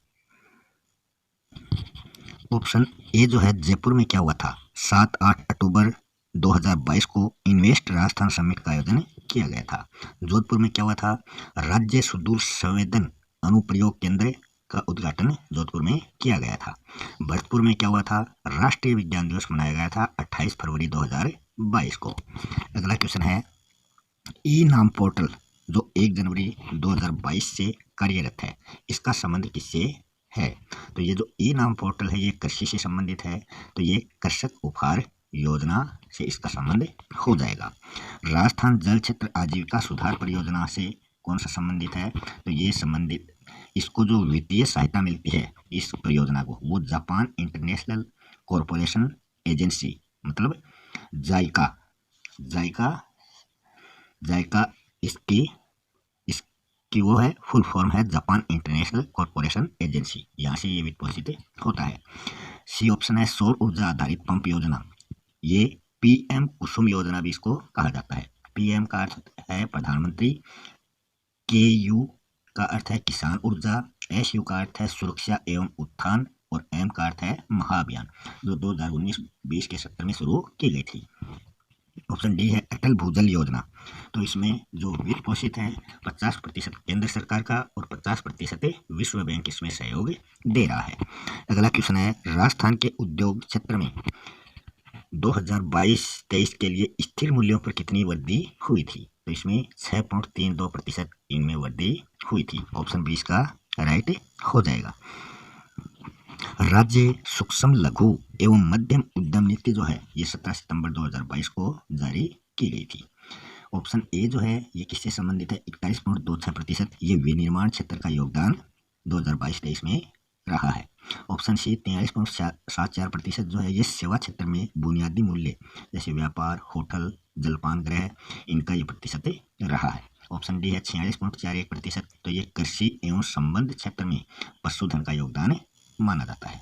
ऑप्शन ए जो है जयपुर में क्या हुआ था, 7-8 अक्टूबर 2022 को इन्वेस्ट राजस्थान समिट का आयोजन किया गया था। जोधपुर में क्या हुआ था, राज्य सुदूर संवेदन अनुप्रयोग केंद्र का उद्घाटन जोधपुर में किया गया था। भरतपुर में क्या हुआ था, राष्ट्रीय विज्ञान दिवस मनाया गया था 28 फरवरी 2022 को। अगला क्वेश्चन है, ई नाम पोर्टल जो 1 जनवरी 2022 से कार्यरत है इसका संबंध किससे है। तो ये जो ई नाम पोर्टल है ये कृषि से संबंधित है, तो ये कृषक उपहार योजना से इसका संबंध हो जाएगा। राजस्थान जल क्षेत्र आजीविका सुधार परियोजना से कौन सा संबंधित है, तो ये संबंधित इसको जो वित्तीय सहायता मिलती है इस परियोजना को वो जापान इंटरनेशनल कॉरपोरेशन एजेंसी मतलब जायका इसकी वो है फुल फॉर्म है जापान इंटरनेशनल कॉरपोरेशन एजेंसी, यहाँ से ये वित्त पोषित होता है। सी ऑप्शन है, सौर ऊर्जा आधारित पंप योजना, ये PM कुसुम योजना भी इसको कहा जाता है। PM का अर्थ है प्रधानमंत्री, KU का अर्थ है किसान ऊर्जा, SU का अर्थ है सुरक्षा एवं उत्थान और M का अर्थ है महाअभियान, जो 2019-20 के सत्र में शुरू की गई थी। ऑप्शन डी है अटल भूजल योजना, तो इसमें जो वित्त पोषित है 50% केंद्र सरकार का और 50% विश्व बैंक इसमें सहयोग दे रहा है। अगला क्वेश्चन है, राजस्थान के उद्योग क्षेत्र में 2022-23 के लिए स्थिर मूल्यों पर कितनी वृद्धि हुई थी। तो इसमें 6.32% इनमें वृद्धि हुई थी। ऑप्शन 20 का राइट हो जाएगा। राज्य सूक्ष्म लघु एवं मध्यम उद्यम नीति जो है ये 17 सितंबर 2022 को जारी की गई थी। ऑप्शन ए जो है ये किससे संबंधित है, 41.26%, ये विनिर्माण क्षेत्र का योगदान 2022-23 में रहा है। ऑप्शन सी 43.74% जो है ये सेवा क्षेत्र में बुनियादी मूल्य जैसे व्यापार, होटल जलपान ग्रह, इनका ये प्रतिशत रहा है। ऑप्शन डी है 46.41%। तो ये कृषि एवं संबंध क्षेत्र में पशुधन का योगदान माना जाता है।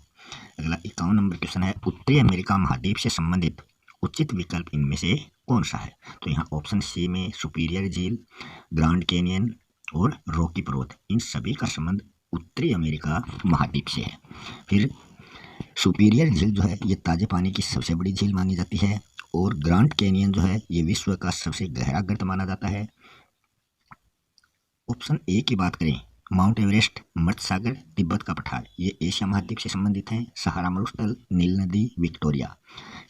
अगला 51 नंबर क्वेश्चन है, उत्तरी अमेरिका महाद्वीप से संबंधित उचित विकल्प इनमें से कौन सा है? तो यहाँ ऑप्शन सी में सुपीरियर झील, ग्रांड कैनियन और रॉकी पर्वत, इन सभी का संबंध उत्तरी अमेरिका महाद्वीप से है। फिर सुपीरियर झील जो है ये ताजे पानी की सबसे बड़ी झील मानी जाती है, और ग्रांड कैनियन जो है ये विश्व का सबसे गहरा गर्त माना जाता है। ऑप्शन ए की बात करें, माउंट एवरेस्ट, मर्त सागर, तिब्बत का पठार, ये एशिया महाद्वीप से संबंधित हैं। सहारा मरुस्थल, नील नदी, विक्टोरिया,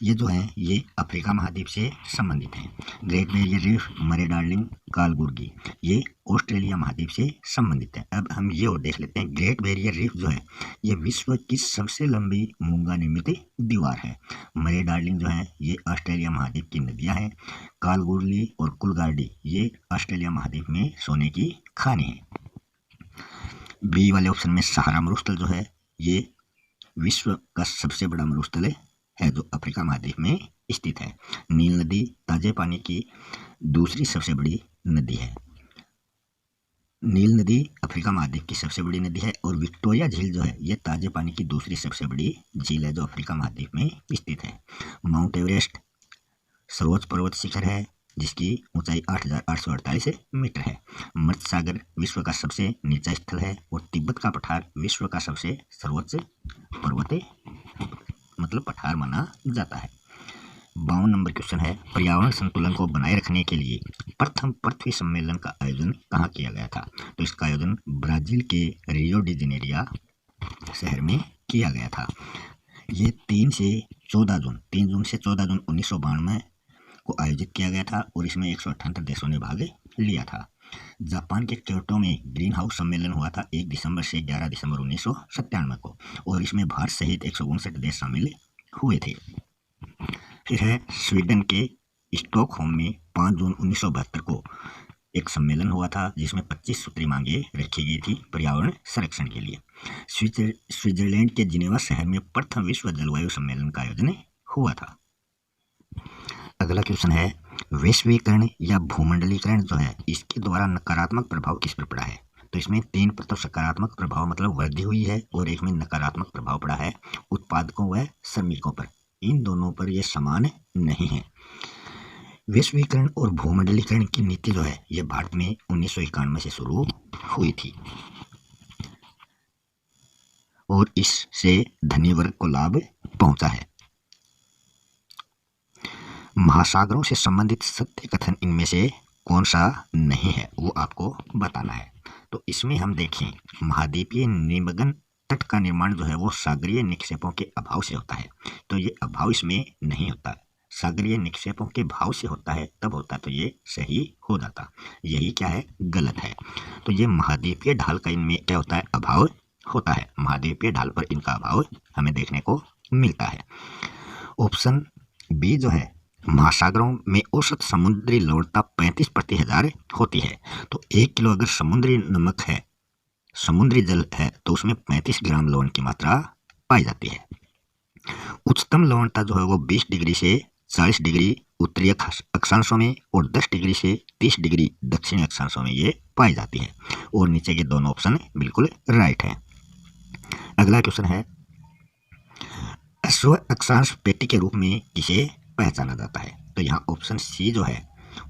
ये जो है ये अफ्रीका महाद्वीप से संबंधित हैं। Great barrier reef, Murray Darling, Kalgoorlie, ये ऑस्ट्रेलिया महाद्वीप से संबंधित है। अब हम ये और देख लेते हैं, ग्रेट बैरियर रीफ जो है ये विश्व की सबसे लंबी मूंगा निर्मित दीवार है। मरे डार्लिंग जो है ये ऑस्ट्रेलिया महाद्वीप की नदियाँ हैं। कालबुर्गी और कुलगार्डी ये ऑस्ट्रेलिया महाद्वीप में सोने की खानी है। बी वाले ऑप्शन में सहारा मरुस्थल जो है ये विश्व का सबसे बड़ा मरुस्थल है जो अफ्रीका महाद्वीप में स्थित है। नील नदी ताजे पानी की दूसरी सबसे बड़ी नदी है। नील नदी अफ्रीका महाद्वीप की सबसे बड़ी नदी है, और विक्टोरिया झील जो है ये ताजे पानी की दूसरी सबसे बड़ी झील है जो अफ्रीका महाद्वीप में स्थित है। माउंट एवरेस्ट सर्वोच्च पर्वत शिखर है जिसकी ऊंचाई 8,848 मीटर है। मर्त सागर विश्व का सबसे नीचा स्थल है, और तिब्बत का पठार विश्व का सबसे सर्वोच्च पर्वत मतलब पठार माना जाता है। 52 नंबर क्वेश्चन है, पर्यावरण संतुलन को बनाए रखने के लिए प्रथम पृथ्वी सम्मेलन का आयोजन कहाँ किया गया था? तो इसका आयोजन ब्राजील के रियो डी जेनेरियो शहर में किया गया था। ये 3 जून से 14 जून 1992 को आयोजित किया गया था, और इसमें 178 देशों ने भाग लिया था। जापान के क्योटो में ग्रीन हाउस सम्मेलन हुआ था 1 दिसंबर से 11 दिसंबर 1997 को, और इसमें भारत सहित 159 देश शामिल हुए थे। फिर है स्वीडन के स्टॉकहोम में 5 जून 1972 को एक सम्मेलन हुआ था जिसमें 25 सूत्री मांगे रखी गई थी पर्यावरण संरक्षण के लिए। स्विट्जरलैंड के जिनेवा शहर में प्रथम विश्व जलवायु सम्मेलन का आयोजन हुआ था। अगला क्वेश्चन है, वैश्वीकरण या भूमंडलीकरण जो है इसके द्वारा नकारात्मक प्रभाव किस पर पड़ा है? तो इसमें 3 सकारात्मक प्रभाव मतलब वृद्धि हुई है, और एक में नकारात्मक प्रभाव पड़ा है उत्पादकों व श्रमिकों पर। इन दोनों पर यह समान नहीं है। वैश्वीकरण और भूमंडलीकरण की नीति जो है यह भारत में 1991 से शुरू हुई थी, और इससे धनी वर्ग को लाभ पहुंचा है। महासागरों से संबंधित सत्य कथन इनमें से कौन सा नहीं है वो आपको बताना है। तो इसमें हम देखें, महाद्वीपीय निमग्न तट का निर्माण जो है वो सागरीय निक्षेपों के अभाव से होता है, तो ये अभाव इसमें नहीं होता। सागरीय निक्षेपों के भाव से होता है, तब होता तो ये सही हो जाता। यही क्या है, गलत है। तो ये महाद्वीपीय ढाल का इनमें क्या होता है, अभाव होता है। महाद्वीपीय ढाल पर इनका अभाव हमें देखने को मिलता है। ऑप्शन बी जो है, महासागरों में औसत समुद्री लवणता 35 प्रति हजार होती है। तो 1 किलो अगर समुद्री नमक है, समुद्री जल है, तो उसमें 35 ग्राम लवण की मात्रा पाई जाती है। उच्चतम लवणता जो है वो 20 डिग्री से 40 डिग्री उत्तरी अक्षांशों में और 10 डिग्री से 30 डिग्री दक्षिणी अक्षांशों में ये पाई जाती है, और नीचे के दोनों ऑप्शन बिल्कुल राइट है। अगला क्वेश्चन है, अश्व अक्षांश पेटी के रूप में किसे पहचाना जाता है? तो यहाँ ऑप्शन सी जो है,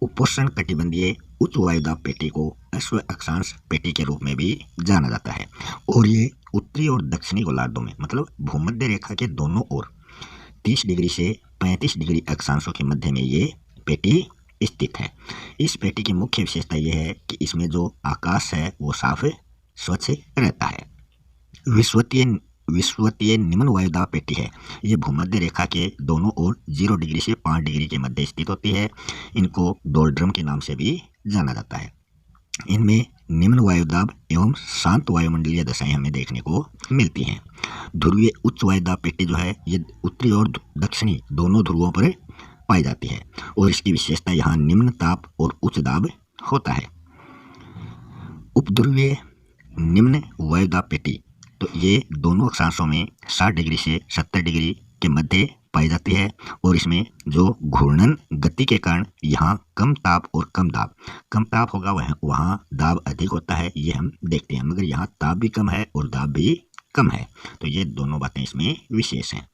उपोष्ण कटिबंधीय उच्च वायुदाब पेटी को अश्व अक्षांश पेटी के रूप में भी जाना जाता है, और ये उत्तरी और दक्षिणी गोलार्धों में मतलब भूमध्य रेखा के दोनों ओर 30 डिग्री से 35 डिग्री अक्षांशों के मध्य में ये पेटी स्थित है। इस पेटी की मुख्य विशेषता यह है कि इसमें जो आकाश है वो साफ स्वच्छ रहता है। विश्वतीय निम्न वायुदाब पेटी है, ये भूमध्य रेखा के दोनों ओर 0 डिग्री से 5 डिग्री के मध्य स्थित होती है। इनको डोल्ड्रम के नाम से भी जाना जाता है। इनमें निम्न वायुदाब एवं शांत वायुमंडलीय दशाएं हमें देखने को मिलती हैं। ध्रुवीय उच्च वायुदाब पेटी जो है ये उत्तरी और दक्षिणी दोनों ध्रुवों पर पाई जाती है, और इसकी विशेषता यहाँ निम्न ताप और उच्च दाब होता है। उपध्रुवीय निम्न वायुदाब पेटी, तो ये दोनों अक्षांशों में 60 डिग्री से 70 डिग्री के मध्य पाई जाती है और इसमें जो घूर्णन गति के कारण यहाँ कम ताप और कम ताप होगा वहाँ दाब अधिक होता है, ये हम देखते हैं, मगर यहाँ ताप भी कम है और दाब भी कम है। तो ये दोनों बातें इसमें विशेष हैं।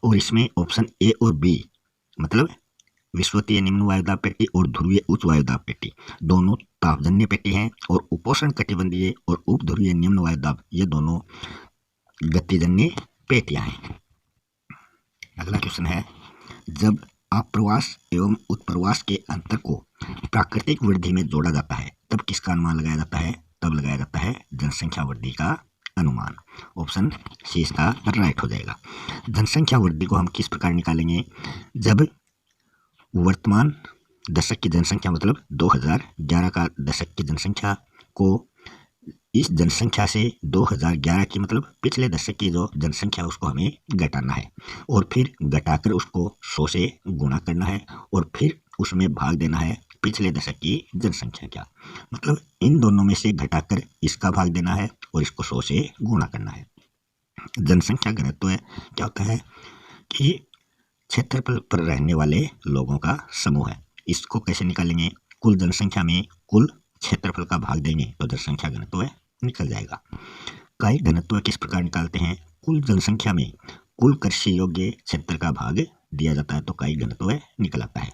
और इसमें ऑप्शन ए और बी मतलब विषुवतीय निम्न वायुदाब पेटी और ध्रुवीय उच्च वायुदाब पेटी दोनों तापजन्य पेटी हैं और उपोष्ण कटिबंधीय और उपध्रुवीय निम्न वायुदाब ये दोनों गतिजन्य पेटियां हैं। अगला क्वेश्चन है, जब आप्रवास एवं उत्प्रवास के अंतर को प्राकृतिक वृद्धि में जोड़ा जाता है तब किसका अनुमान लगाया जाता है? तब लगाया जाता है जनसंख्या वृद्धि का अनुमान। ऑप्शन सी इसका राइट हो जाएगा। जनसंख्या वृद्धि को हम किस प्रकार निकालेंगे? जब वर्तमान दशक की जनसंख्या मतलब 2011 का दशक की जनसंख्या को इस जनसंख्या से 2011 की मतलब पिछले दशक की जो जनसंख्या है उसको हमें घटाना है और फिर घटाकर उसको 100 से गुणा करना है और फिर उसमें भाग देना है पिछले दशक की जनसंख्या क्या, मतलब इन दोनों में से घटाकर इसका भाग देना है और इसको 100 से गुणा करना है। जनसंख्या घनत्व क्या होता है कि क्षेत्रफल पर रहने वाले लोगों का समूह है। इसको कैसे निकालेंगे? कुल जनसंख्या में कुल क्षेत्रफल का भाग देंगे तो जनसंख्या घनत्व निकल जाएगा। कायिक घनत्व किस प्रकार निकालते हैं? कुल जनसंख्या में कुल कृषि योग्य क्षेत्र का भाग दिया जाता है तो कायिक घनत्व निकल आता है।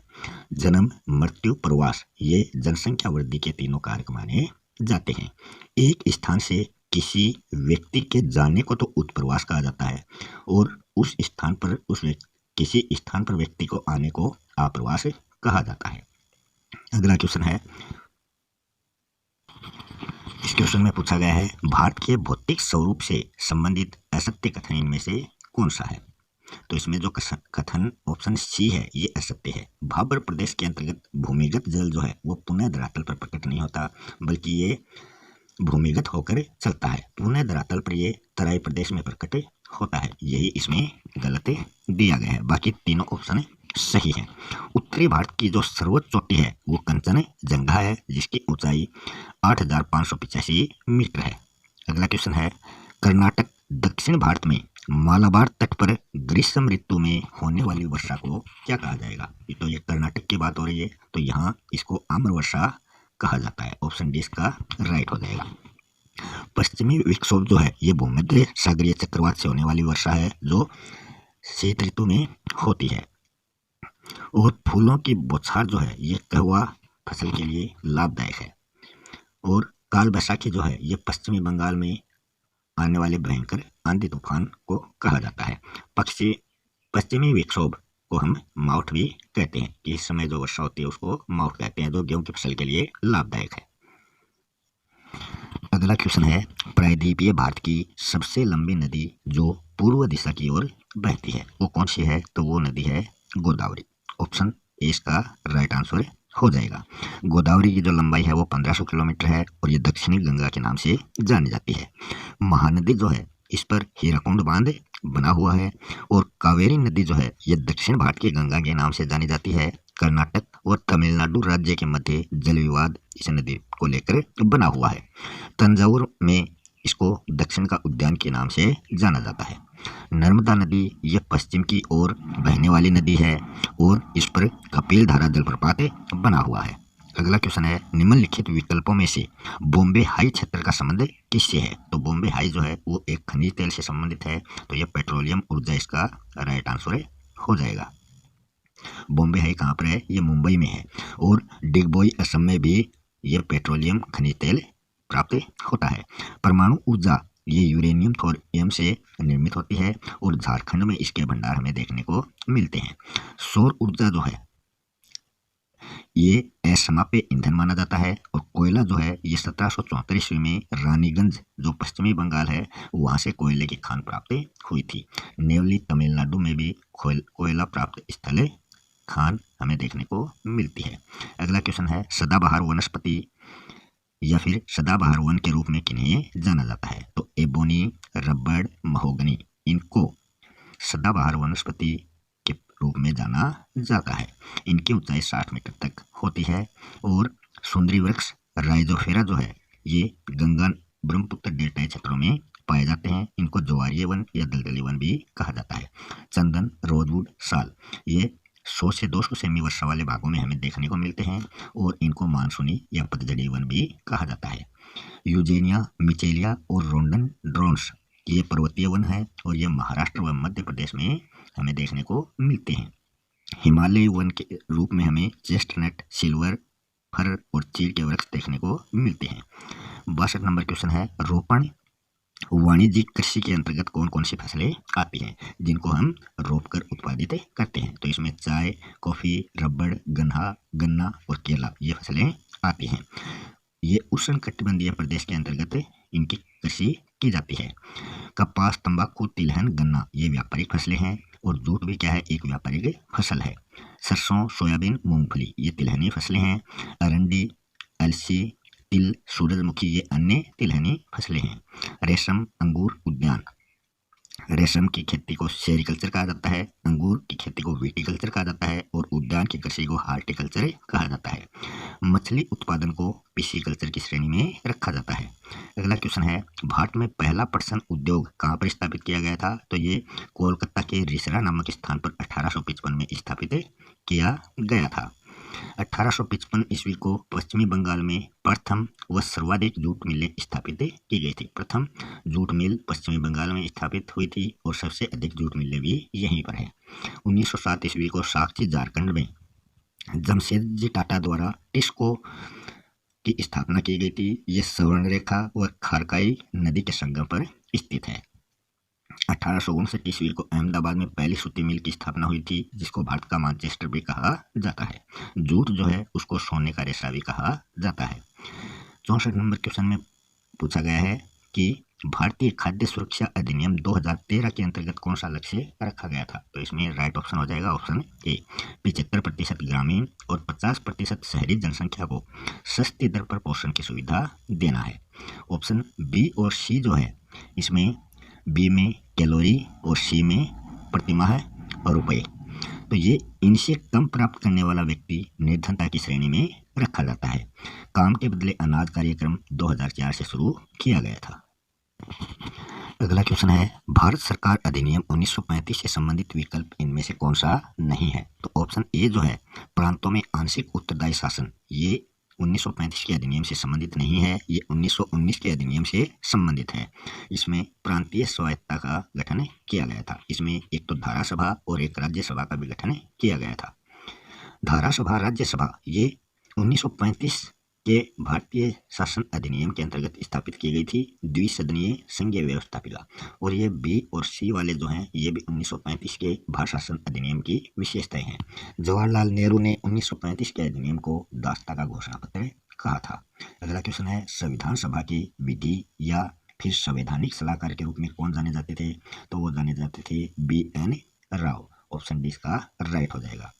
जन्म, मृत्यु, प्रवास ये जनसंख्या वृद्धि के तीनों कारक माने जाते हैं। एक स्थान से किसी व्यक्ति के जाने को तो उत्प्रवास कहा जाता है और उस स्थान पर किसी स्थान पर व्यक्ति को आने को आप्रवास कहा जाता है। अगला क्वेश्चन है, इस क्वेश्चन में पूछा गया है भारत के भौतिक स्वरूप से संबंधित असत्य कथन इनमें से कौन सा है? तो इसमें जो कथन ऑप्शन सी है ये असत्य है। भाबर प्रदेश के अंतर्गत भूमिगत जल जो है वो पुनः धरातल पर प्रकट नहीं होता बल्कि ये भूमिगत होकर चलता है। पुनः धरातल पर ये तराई प्रदेश में प्रकट होता है, यही इसमें गलत दिया गया है। बाकी तीनों ऑप्शन सही है। उत्तरी भारत की जो सर्वोच्च चोटी है वो कंचनजंगा है जिसकी ऊंचाई 8,585 मीटर है। अगला क्वेश्चन है, कर्नाटक दक्षिण भारत में मालाबार तट पर ग्रीष्म ऋतु में होने वाली वर्षा को क्या कहा जाएगा? तो ये कर्नाटक की बात हो रही है तो यहाँ इसको आम्र वर्षा कहा जाता है। ऑप्शन डी इसका राइट हो जाएगा। पश्चिमी विक्षोभ जो है ये भूमध्य सागरीय चक्रवात से होने वाली वर्षा है जो शीत ऋतु में होती है। और फूलों की बौछार जो है ये कहवा फसल के लिए लाभदायक है। और काल बैसाखी जो है ये पश्चिमी बंगाल में आने वाले भयंकर आंधी तूफान को कहा जाता है। पश्चिमी विक्षोभ को हम माउट भी कहते हैं कि इस समय जो वर्षा होती है उसको माउट कहते हैं जो गेहूं की फसल के लिए लाभदायक है। अगला क्वेश्चन है, प्रायद्वीपीय भारत की सबसे लंबी नदी जो पूर्व दिशा की ओर बहती है वो कौन सी है? तो वो नदी है गोदावरी। ऑप्शन ए इसका राइट आंसर हो जाएगा। गोदावरी की जो लंबाई है वो 1500 किलोमीटर है और ये दक्षिणी गंगा के नाम से जानी जाती है। महानदी जो है इस पर हीराकुंड बांध बना हुआ है और कावेरी नदी जो है ये दक्षिण भारत की गंगा के नाम से जानी जाती है। कर्नाटक और तमिलनाडु राज्य के मध्य जल विवाद इस नदी को लेकर बना हुआ है। तंजावुर में इसको दक्षिण का उद्यान के नाम से जाना जाता है। नर्मदा नदी यह पश्चिम की ओर बहने वाली नदी है और इस पर कपिल धारा जलप्रपात बना हुआ है। अगला क्वेश्चन है, निम्नलिखित विकल्पों में से बॉम्बे हाई क्षेत्र का संबंध किससे है? तो बॉम्बे हाई जो है वो एक खनिज तेल से संबंधित है तो यह पेट्रोलियम ऊर्जा इसका राइट आंसर हो जाएगा। बॉम्बे हाई कहाँ पर है? ये मुंबई में है और डिगबोई असम में भी यह पेट्रोलियम खनिज तेल प्राप्त होता है। परमाणु ऊर्जा ये यूरेनियम थोरियम से निर्मित होती है और झारखंड में इसके भंडार हमें देखने को मिलते हैं। सौर ऊर्जा जो है ये असमाप्य ईंधन माना जाता है और कोयला जो है ये 1774 ईस्वी में रानीगंज जो पश्चिमी बंगाल है वहाँ से कोयले की खान प्राप्त हुई थी। नेवली तमिलनाडु में भी कोयला प्राप्त स्थल खान हमें देखने को मिलती है। अगला क्वेश्चन है, सदाबहार वनस्पति या फिर सदाबहार वन के रूप में किन्हें जाना जाता है? तो एबोनी, रबड़, महोगनी इनको सदाबहार वनस्पति के रूप में जाना जाता है। इनकी ऊंचाई 60 मीटर तक होती है और सुंदरी वृक्ष राइजोफेरा जो है ये गंगा ब्रह्मपुत्र डेल्टा क्षेत्रों में पाए जाते हैं। इनको ज्वारीय वन या दलदली वन भी कहा जाता है। चंदन, रोजवुड, साल ये 100 से 200 सेमी वर्षा वाले भागों में हमें देखने को मिलते हैं और इनको मानसूनी या पतझड़ी वन भी कहा जाता है। यूजेनिया, मिचेलिया और रोडन ड्रोन्स ये पर्वतीय वन है और ये महाराष्ट्र व मध्य प्रदेश में हमें देखने को मिलते हैं। हिमालयी वन के रूप में हमें चेस्टनट, सिल्वर, फर और चीड़ के वृक्ष देखने को मिलते हैं। 62 नंबर क्वेश्चन है, रोपण वाणिज्यिक कृषि के अंतर्गत कौन कौन सी फसलें आती हैं जिनको हम रोपकर उत्पादित करते हैं? तो इसमें चाय, कॉफी, रबड़, गन्ना और केला ये फसलें आती हैं। ये उष्णकटिबंधीय प्रदेश के अंतर्गत इनकी कृषि की जाती है। कपास, तंबाकू, तिलहन, गन्ना ये व्यापारिक फसलें हैं और जूट भी क्या है, एक व्यापारिक फसल है। सरसों, सोयाबीन, मूंगफली ये तिलहनी फसलें हैं। अरंडी, अलसी, तिल, सूरजमुखी ये अन्य तिलहनी फसलें हैं। रेशम, अंगूर, उद्यान रेशम की खेती को सेरिकल्चर कहा जाता है, अंगूर की खेती को विटिकल्चर कहा जाता है और उद्यान की कृषि को हार्टिकल्चर कहा जाता है। मछली उत्पादन को पिसीकल्चर की श्रेणी में रखा जाता है। अगला क्वेश्चन है, भारत में पहला पटसन उद्योग कहाँ पर स्थापित किया गया था? तो ये कोलकाता के रिसरा नामक स्थान पर 1855 में स्थापित किया गया था। 1855 ईस्वी को पश्चिमी बंगाल में प्रथम व सर्वाधिक जूट मिलें स्थापित की गई थी। प्रथम जूट मिल पश्चिमी बंगाल में स्थापित हुई थी और सबसे अधिक जूट मिलें भी यहीं पर है। 1907 ईस्वी को साक्षी झारखंड में जमशेदजी टाटा द्वारा टिस्को की स्थापना की गई थी। ये स्वर्णरेखा व खारकाई नदी के संगम पर स्थित है। 1859 ईस्वी को अहमदाबाद में पहली सूती मिल की स्थापना हुई थी जिसको भारत का मैनचेस्टर भी कहा जाता है। जूट जो है उसको सोने का रेशा भी कहा जाता है। 64 नंबर क्वेश्चन में पूछा गया है कि भारतीय खाद्य सुरक्षा अधिनियम 2013 के अंतर्गत कौन सा लक्ष्य रखा गया था? तो इसमें राइट ऑप्शन हो जाएगा ऑप्शन ए, 75% ग्रामीण और 50% शहरी जनसंख्या को सस्ती दर पर पोषण की सुविधा देना है। ऑप्शन बी और सी जो है, इसमें बी में कैलोरी और सी में प्रतिमाह और रुपये, तो ये इनसे कम प्राप्त करने वाला व्यक्ति निर्धनता की श्रेणी में रखा जाता है। काम के बदले अनाज कार्यक्रम 2004 से शुरू किया गया था। अगला क्वेश्चन है, भारत सरकार अधिनियम 1935 से संबंधित विकल्प इनमें से कौन सा नहीं है? तो ऑप्शन ए जो है, प्रांतों में आंशिक उत्तरदायी शासन, ये 1935 के अधिनियम से संबंधित नहीं है, ये 1919 के अधिनियम से संबंधित है। इसमें प्रांतीय स्वायत्तता का गठन किया गया था। इसमें एक तो धारा सभा और एक राज्यसभा का भी गठन किया गया था। धारा सभा, राज्यसभा ये 1935 के भारतीय शासन अधिनियम के अंतर्गत स्थापित की गई थी, द्विसदनीय संघीय व्यवस्थापिका। और ये बी और सी वाले जो हैं ये भी 1935 के भारत शासन अधिनियम की विशेषताएं हैं। जवाहरलाल नेहरू ने 1935 के अधिनियम को दास्ता का घोषणा पत्र कहा था। अगला क्वेश्चन है, संविधान सभा की विधि या फिर संवैधानिक सलाहकार के रूप में कौन जाने जाते थे? तो वो जाने जाते थे BN राव। ऑप्शन डी इसका राइट हो जाएगा।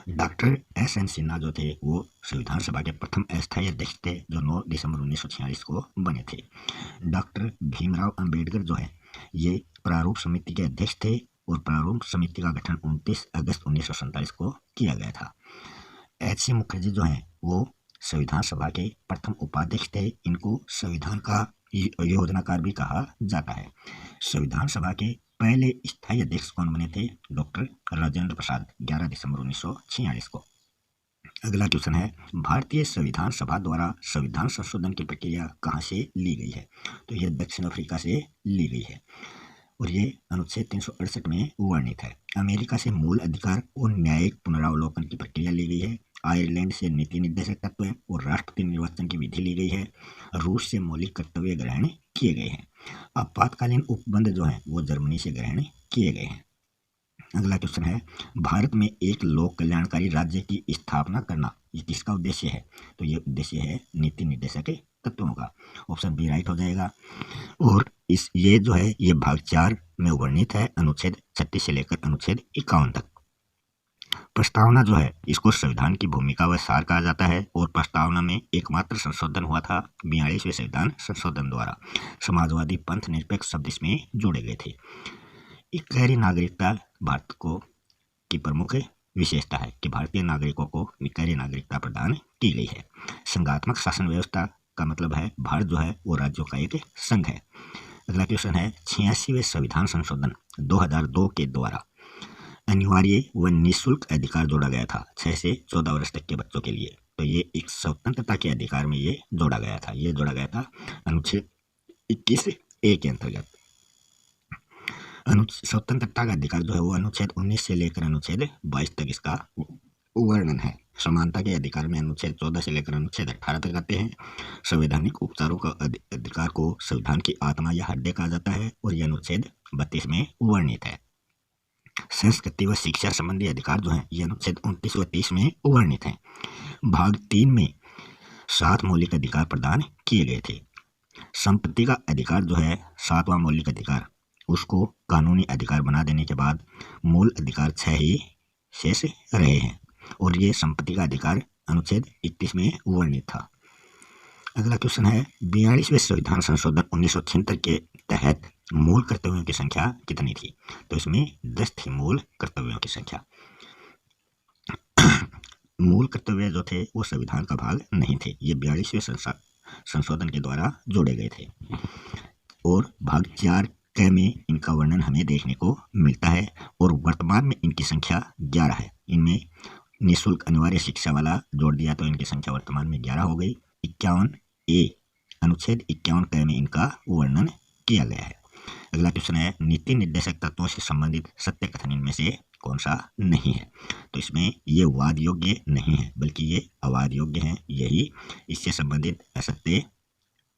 डॉक्टर SN सिन्हा जो थे वो संविधान सभा के प्रथम अस्थायी अध्यक्ष थे जो 9 दिसंबर 1946 को बने थे। डॉक्टर भीमराव अंबेडकर जो है ये प्रारूप समिति के अध्यक्ष थे और प्रारूप समिति का गठन 29 अगस्त 1947 को किया गया था। HC मुखर्जी जो है वो संविधान सभा के प्रथम उपाध्यक्ष थे। इनको संविधान का योजनाकार भी कहा जाता है। संविधान सभा के पहले स्थायी अध्यक्ष कौन बने थे? डॉक्टर राजेंद्र प्रसाद, 11 दिसंबर 1946 को। अगला क्वेश्चन है, भारतीय संविधान सभा द्वारा संविधान संशोधन की प्रक्रिया कहाँ से ली गई है? तो यह दक्षिण अफ्रीका से ली गई है और ये अनुच्छेद 368 में वर्णित है। अमेरिका से मूल अधिकार और न्यायिक पुनरावलोकन की प्रक्रिया ली गई है। आयरलैंड से नीति निर्देशक तत्व और राष्ट्रपति निर्वाचन की विधि ली गई है। रूस से मौलिक कर्तव्य ग्रहण किए गए हैं। आपातकालीन उपबंध जो है वो जर्मनी से ग्रहण किए गए हैं। अगला क्वेश्चन है, भारत में एक लोक कल्याणकारी राज्य की स्थापना करना ये किसका उद्देश्य है? तो ये उद्देश्य है नीति निर्देशक तत्वों का। ऑप्शन बी राइट हो जाएगा। और ये जो है ये भाग 4 में वर्णित है, अनुच्छेद 36 से लेकर अनुच्छेद 51 तक। प्रस्तावना जो है इसको संविधान की भूमिका व सार कहा जाता है और प्रस्तावना में एकमात्र संशोधन हुआ था 42वें संविधान संशोधन द्वारा। समाजवादी पंथ निरपेक्ष शब्द इसमें जोड़े गए थे। एक गहरी नागरिकता भारत को की प्रमुख विशेषता है कि भारतीय नागरिकों को गहरी नागरिकता प्रदान की गई है। संघात्मक शासन व्यवस्था का मतलब है भारत जो है वो राज्यों का एक संघ है। अगला क्वेश्चन है 86वें संविधान संशोधन 2002 के द्वारा अनिवार्य व निःशुल्क अधिकार जोड़ा गया था 6 से 14 वर्ष तक के बच्चों के लिए। तो ये एक स्वतंत्रता के अधिकार में ये जोड़ा गया था। ये जोड़ा गया था अनुच्छेद 21A के अंतर्गत। स्वतंत्रता का अधिकार जो है वो अनुच्छेद 19 से लेकर अनुच्छेद 22 तक इसका वर्णन है। समानता के अधिकार में अनुच्छेद 14 से लेकर अनुच्छेद 18 तक आते हैं। संवैधानिक उपचारों का अधिकार को संविधान की आत्मा या हृदय कहा जाता है और यह अनुच्छेद 32 में वर्णित है। संस्कृति व शिक्षा संबंधी अधिकार जो है ये अनुच्छेद 29 व 30 में वर्णित है। भाग 3 में 7 मौलिक अधिकार प्रदान किए गए थे। संपत्ति का अधिकार जो है 7वां मौलिक अधिकार, उसको कानूनी अधिकार बना देने के बाद मूल अधिकार 6 ही शेष रहे हैं और ये संपत्ति का अधिकार अनुच्छेद 31 में वर्णित था। अगला क्वेश्चन है 42वें संविधान संशोधन 1976 के तहत मूल कर्तव्यों की संख्या कितनी थी? तो इसमें 10 थी मूल कर्तव्यों की संख्या। मूल कर्तव्य जो थे वो संविधान का भाग नहीं थे, ये 42वें संशोधन के द्वारा जोड़े गए थे। और भाग 4 क में इनका वर्णन हमें देखने को मिलता है और वर्तमान में इनकी संख्या 11 है। इनमें निःशुल्क अनिवार्य शिक्षा वाला जोड़ दिया तो इनकी संख्या वर्तमान में 11 हो गई। 51A अनुच्छेद 51 क में इनका वर्णन किया गया है। अगला क्वेश्चन है नीति निर्देशक तत्वों से संबंधित सत्य कथन इनमें से कौन सा नहीं है? तो इसमें ये वाद योग्य नहीं है बल्कि ये अवाद योग्य है, यही इससे संबंधित असत्य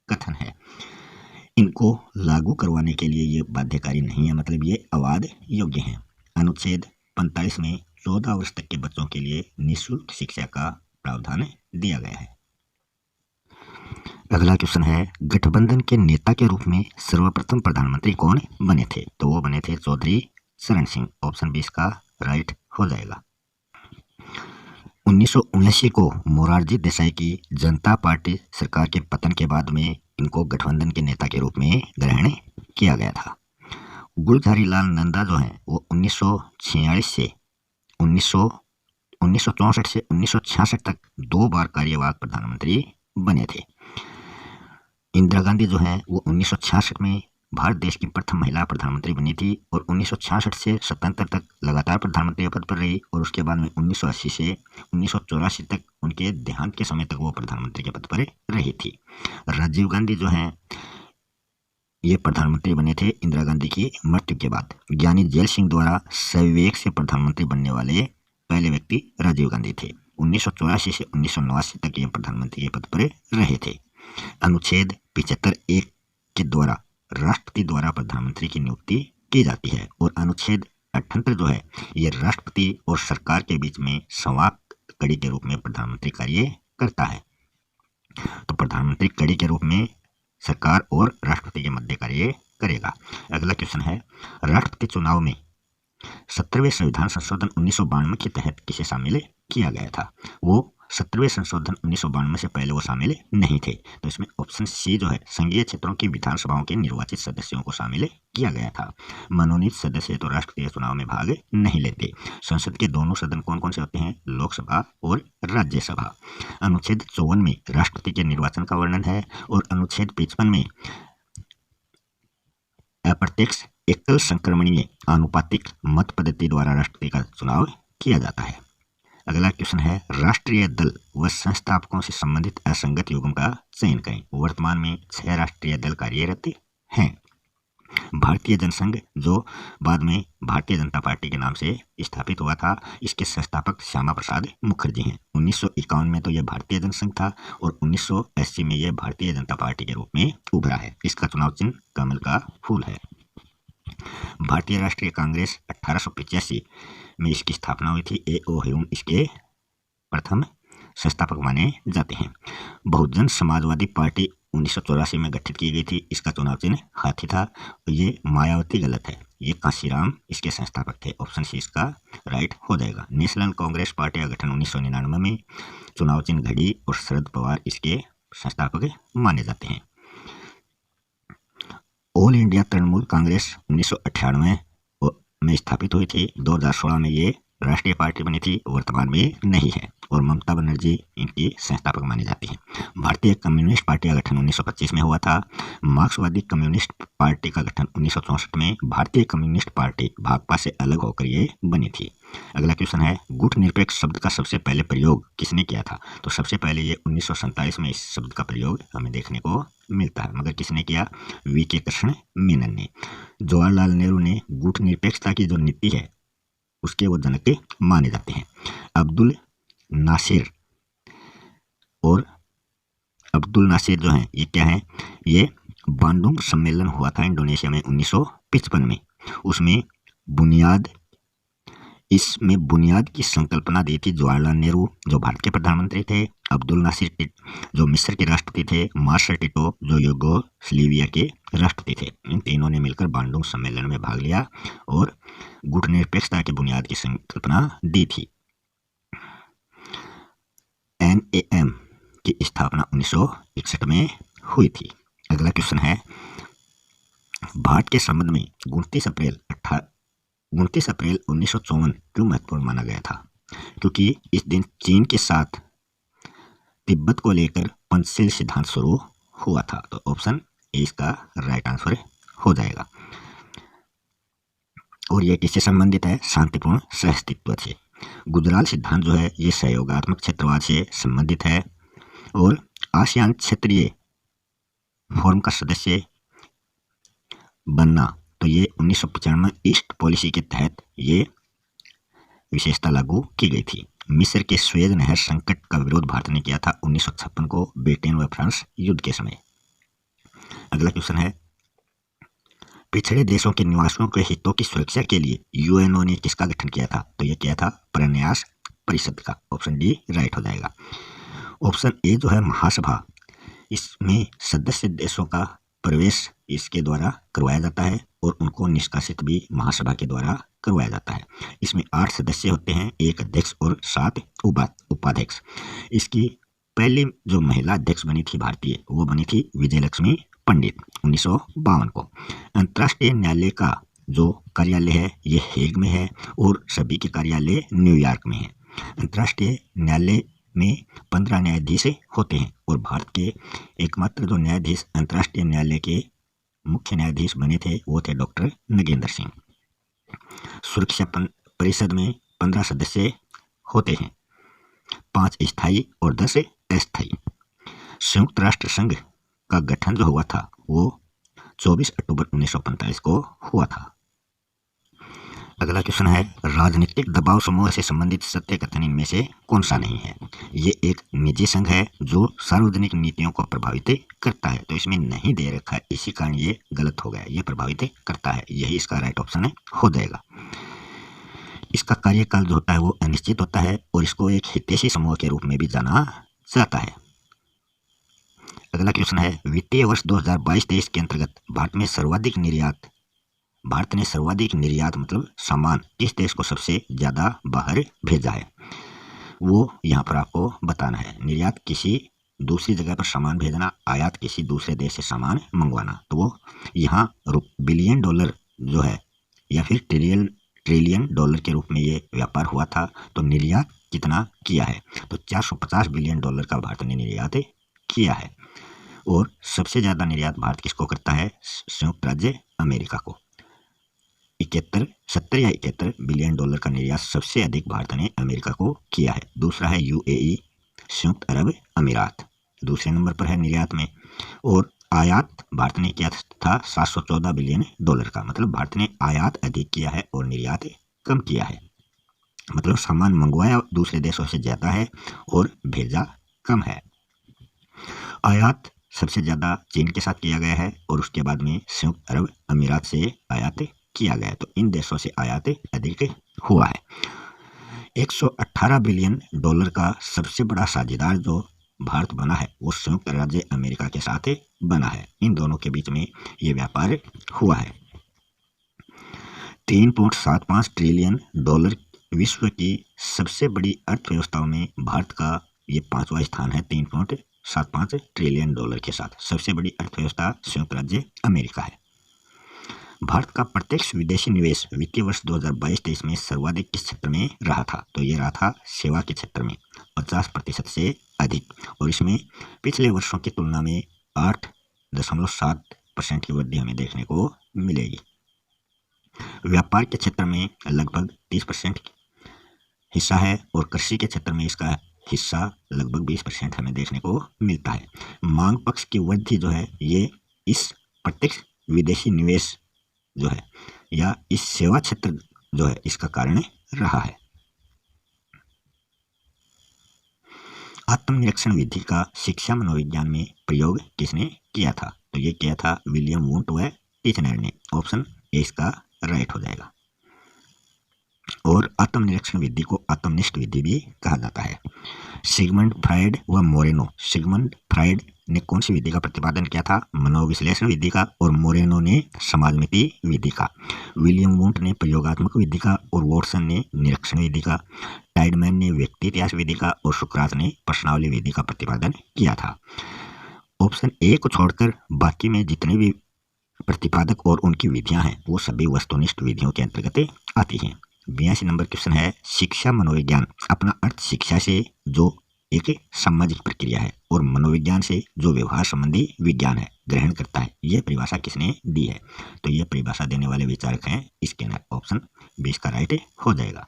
कथन है। इनको लागू करवाने के लिए ये बाध्यकारी नहीं है, मतलब ये अवाद योग्य है। अनुच्छेद 45 में 14 वर्ष तक के बच्चों के लिए निःशुल्क शिक्षा का प्रावधान दिया गया है। अगला क्वेश्चन है गठबंधन के नेता के रूप में सर्वप्रथम प्रधानमंत्री कौन बने थे? तो वो बने थे चौधरी चरण सिंह। ऑप्शन 20 का राइट हो जाएगा। 1979 को मोरारजी देसाई की जनता पार्टी सरकार के पतन के बाद में इनको गठबंधन के नेता के रूप में ग्रहण किया गया था। गुलजारी लाल नंदा जो हैं वो 1964 से 1966 तक 2 बार कार्यवाहक प्रधानमंत्री बने थे। इंदिरा गांधी जो है वो 1966 में भारत देश की प्रथम महिला प्रधानमंत्री बनी थी और 1966 से 77 तक लगातार प्रधानमंत्री पद पर रही और उसके बाद में 1980 से 1984 तक उनके देहांत के समय तक वो प्रधानमंत्री के पद पर रही थी। राजीव गांधी जो हैं ये प्रधानमंत्री बने थे इंदिरा गांधी की मृत्यु के बाद। ज्ञानी जेल सिंह द्वारा सविवेक से प्रधानमंत्री बनने वाले पहले व्यक्ति राजीव गांधी थे। 1984 से 1989 तक ये प्रधानमंत्री के पद पर रहे थे। अनुच्छेद 75(1) के द्वारा राष्ट्रपति द्वारा प्रधानमंत्री की नियुक्ति की जाती है और अनुच्छेद 78 जो है ये राष्ट्रपति और सरकार के बीच में संवाद कड़ी के रूप में प्रधानमंत्री कार्य करता है। तो प्रधानमंत्री कड़ी के रूप में सरकार और राष्ट्रपति के मध्य कार्य करेगा। अगला क्वेश्चन है राष्ट्रपति चुनाव में 17वें संविधान संशोधन 1992 के तहत किसे शामिल किया गया था? वो 17वें संशोधन 1992 से पहले वो शामिल नहीं थे। तो इसमें ऑप्शन सी जो है संघीय क्षेत्रों की विधानसभाओं के निर्वाचित सदस्यों को शामिल किया गया था। मनोनीत सदस्य तो राष्ट्रीय चुनाव में भाग नहीं लेते। संसद के दोनों सदन कौन कौन से होते हैं? लोकसभा और राज्यसभा। अनुच्छेद 54 में राष्ट्रपति के निर्वाचन का वर्णन है और अनुच्छेद 55 में अप्रत्यक्ष एकल संक्रमणीय आनुपातिक मत पद्धति द्वारा राष्ट्रपति का चुनाव किया जाता है। अगला क्वेश्चन है राष्ट्रीय दल व संस्थापकों से संबंधित असंगत युग्म का चयन करें। वर्तमान में 6 राष्ट्रीय दल कार्यरत हैं। भारतीय जनसंघ जो बाद में भारतीय जनता पार्टी के नाम से स्थापित हुआ था, इसके संस्थापक श्यामा प्रसाद मुखर्जी हैं। 1951 में तो यह भारतीय जनसंघ था और 1980 में यह भारतीय जनता पार्टी के रूप में उभरा है। इसका चुनाव चिन्ह कमल का फूल है। भारतीय राष्ट्रीय कांग्रेस 1885 में इसकी स्थापना हुई थी। A.O. ह्यूम इसके प्रथम संस्थापक माने जाते हैं। बहुजन समाजवादी पार्टी 1984 में गठित की गई थी। इसका चुनाव चिन्ह हाथी था। ये मायावती गलत है, ये कांशीराम इसके संस्थापक थे। ऑप्शन सी इसका राइट हो जाएगा। नेशनल कांग्रेस पार्टी का गठन 1999 में, चुनाव चिन्ह घड़ी और शरद पवार इसके संस्थापक माने जाते हैं। ऑल इंडिया तृणमूल कांग्रेस 1998 में स्थापित हुई थी। 2016 में ये राष्ट्रीय पार्टी बनी थी, वर्तमान में नहीं है। और ममता बनर्जी इनकी संस्थापक मानी जाती है। भारतीय कम्युनिस्ट पार्टी का गठन 1925 में हुआ था। मार्क्सवादी कम्युनिस्ट पार्टी का गठन 1964 में भारतीय कम्युनिस्ट पार्टी भाकपा से अलग होकर ये बनी थी। अगला क्वेश्चन है, गुटनिरपेक्ष शब्द का सबसे पहले प्रयोग किसने किया था? तो सबसे पहले ये 1947 में इस शब्द का प्रयोग हमें देखने को मिलता है, मगर किसने किया? वी.के. कृष्ण मेनन ने। जवाहरलाल नेहरू ने गुटनिरपेक्षता की जो नीति है उसके वो जनक माने जाते हैं। अब्दुल नासिर जो हैं ये क्या है? ये बांडुंग सम्मेलन हुआ था इंडोनेशिया में 1955 में। इसमें बुनियाद की संकल्पना दी थी जवाहरलाल नेहरू जो भारत के प्रधानमंत्री थे, अब्दुल नासिर जो मिस्र के राष्ट्रपति थे, मार्शल टिटो जो यूगोस्लाविया के राष्ट्रपति थे। इन तीनों ने मिलकर बांडुंग सम्मेलन में भाग लिया और गुटनिरपेक्षता की बुनियाद की संकल्पना दी थी। NAM की स्थापना 1961 में हुई थी। अगला क्वेश्चन है, भारत के संबंध में 29 अप्रैल 1954 क्यों महत्वपूर्ण माना गया था? क्योंकि इस दिन चीन के साथ तिब्बत को लेकर पंचशील सिद्धांत शुरू हुआ था। तो ऑप्शन ए इसका राइट आंसर हो जाएगा। और यह किससे संबंधित है? शांतिपूर्ण सहअस्तित्व से। गुजराल सिद्धांत जो है ये सहयोगात्मक क्षेत्रवाद से संबंधित है और आसियान क्षेत्रीय फोरम का सदस्य बनना, तो ये 1995 ईस्ट पॉलिसी के तहत ये विशेषता लागू की गई थी। मिस्र के स्वेज नहर संकट का विरोध भारत ने किया था 1956 को ब्रिटेन व फ्रांस युद्ध के समय। अगला क्वेश्चन है, पिछड़े देशों के निवासियों के हितों की सुरक्षा के लिए यूएनओ ने किसका गठन किया था? तो ये किया था प्रन्यास परिषद का। ऑप्शन डी राइट हो जाएगा। ऑप्शन ए जो है महासभा, इसमें सदस्य देशों का प्रवेश इसके द्वारा करवाया जाता है और उनको निष्कासित भी महासभा के द्वारा करवाया जाता है। इसमें 8 सदस्य होते हैं, 1 अध्यक्ष और 7 उपाध्यक्ष। इसकी पहली जो महिला अध्यक्ष बनी थी भारतीय, वो बनी थी विजयलक्ष्मी पंडित 1952 को। अंतर्राष्ट्रीय न्यायालय का जो कार्यालय है ये हेग में है और सभी के कार्यालय न्यूयॉर्क में है। अंतर्राष्ट्रीय न्यायालय में 15 न्यायाधीश होते हैं और भारत के एकमात्र जो न्यायाधीश अंतर्राष्ट्रीय न्यायालय के मुख्य न्यायाधीश बने थे वो थे डॉक्टर नगेंद्र सिंह। सुरक्षा परिषद में 15 सदस्य होते हैं, 5 स्थायी और 10 अस्थायी। संयुक्त राष्ट्र संघ का गठन जो हुआ था वो 24 अक्टूबर 1945 को हुआ था। अगला क्वेश्चन है, राजनीतिक दबाव समूह से संबंधित सत्य कथन इनमें से कौन सा नहीं है? ये एक निजी संघ है जो सार्वजनिक नीतियों को प्रभावित करता है, तो इसमें नहीं दे रखा है, इसी कारण ये गलत हो गया। ये प्रभावित करता है, यही इसका राइट ऑप्शन हो जाएगा। इसका कार्यकाल जो होता है वो अनिश्चित होता है और इसको एक हितैषी समूह के रूप में भी जाना जाता है। अगला क्वेश्चन है, वित्तीय वर्ष 2022-23 के अंतर्गत भारत ने सर्वाधिक निर्यात मतलब सामान किस देश को सबसे ज़्यादा बाहर भेजा है? वो यहाँ पर आपको बताना है। निर्यात किसी दूसरी जगह पर सामान भेजना, आयात किसी दूसरे देश से सामान मंगवाना। तो वो यहाँ बिलियन डॉलर जो है या फिर ट्रिलियन डॉलर के रूप में ये व्यापार हुआ था। तो निर्यात कितना किया है? तो 450 बिलियन डॉलर का भारत ने निर्यात किया है। और सबसे ज़्यादा निर्यात भारत किसको करता है? संयुक्त राज्य अमेरिका को। 70 या 71 बिलियन डॉलर का निर्यात सबसे अधिक भारत ने अमेरिका को किया है। दूसरा है UAE, संयुक्त अरब अमीरात, दूसरे नंबर पर है निर्यात में। और आयात भारत ने किया था 714 बिलियन डॉलर का, मतलब भारत ने आयात अधिक किया है और निर्यात कम किया है। मतलब सामान मंगवाया दूसरे देशों से ज़्यादा है और भेजा कम है। आयात सबसे ज़्यादा चीन के साथ किया गया है और उसके बाद में संयुक्त अरब अमीरात से आयात किया गया है। तो इन देशों से आयात अधिक हुआ है। 118 बिलियन डॉलर का सबसे बड़ा साझेदार जो भारत बना है वो संयुक्त राज्य अमेरिका के साथ बना है। इन दोनों के बीच में ये व्यापार हुआ है। 3.75 ट्रिलियन डॉलर विश्व की सबसे बड़ी अर्थव्यवस्थाओं में भारत का ये 5वां स्थान है। 3.75 ट्रिलियन डॉलर के साथ सबसे बड़ी अर्थव्यवस्था संयुक्त राज्य अमेरिका है। भारत का प्रत्यक्ष विदेशी निवेश वित्तीय वर्ष 2022-23 में सर्वाधिक किस क्षेत्र में रहा था? तो ये रहा था सेवा के क्षेत्र में 50% से अधिक, और इसमें पिछले वर्षों की तुलना में 8.7% की वृद्धि हमें देखने को मिलेगी। व्यापार के क्षेत्र में लगभग 30% हिस्सा है और कृषि के क्षेत्र में इसका हिस्सा लगभग 20% हमें देखने को मिलता है। मांग पक्ष की वृद्धि जो है ये इस प्रत्यक्ष विदेशी निवेश जो है या इस सेवा क्षेत्र जो है इसका कारण रहा है। आत्मनिरीक्षण विधि का शिक्षा मनोविज्ञान में प्रयोग किसने किया था? तो ये किया था विलियम वुंट व टीचनर ने। ऑप्शन ए इसका राइट हो जाएगा। और आत्मनिरीक्षण विधि को आत्मनिष्ठ विधि भी कहा जाता है। सिगमंड फ्राइड व मोरेनो। सिगमंड फ्राइड ने कौन सी विधि का प्रतिपादन किया था? मनोविश्लेषण विधि का, और मोरेनो ने समाजमिति विधि का। विलियम वुंट ने प्रयोगात्मक विधि का और वॉटसन ने निरीक्षण विधि का। टाइडमैन ने व्यक्ति इतिहास विधि का और सुकरात ने प्रश्नावली विधि का प्रतिपादन किया था। ऑप्शन ए को छोड़कर बाकी में जितने भी प्रतिपादक और उनकी विधियां हैं वो सभी वस्तुनिष्ठ विधियों के अंतर्गत आती हैं। 82 नंबर क्वेश्चन है, शिक्षा मनोविज्ञान अपना अर्थ शिक्षा से जो एक सामाजिक प्रक्रिया है और मनोविज्ञान से जो व्यवहार संबंधी विज्ञान है ग्रहण करता है, यह परिभाषा किसने दी है? तो यह परिभाषा देने वाले विचारक हैं स्किनर। ऑप्शन बी इसका राइट हो जाएगा।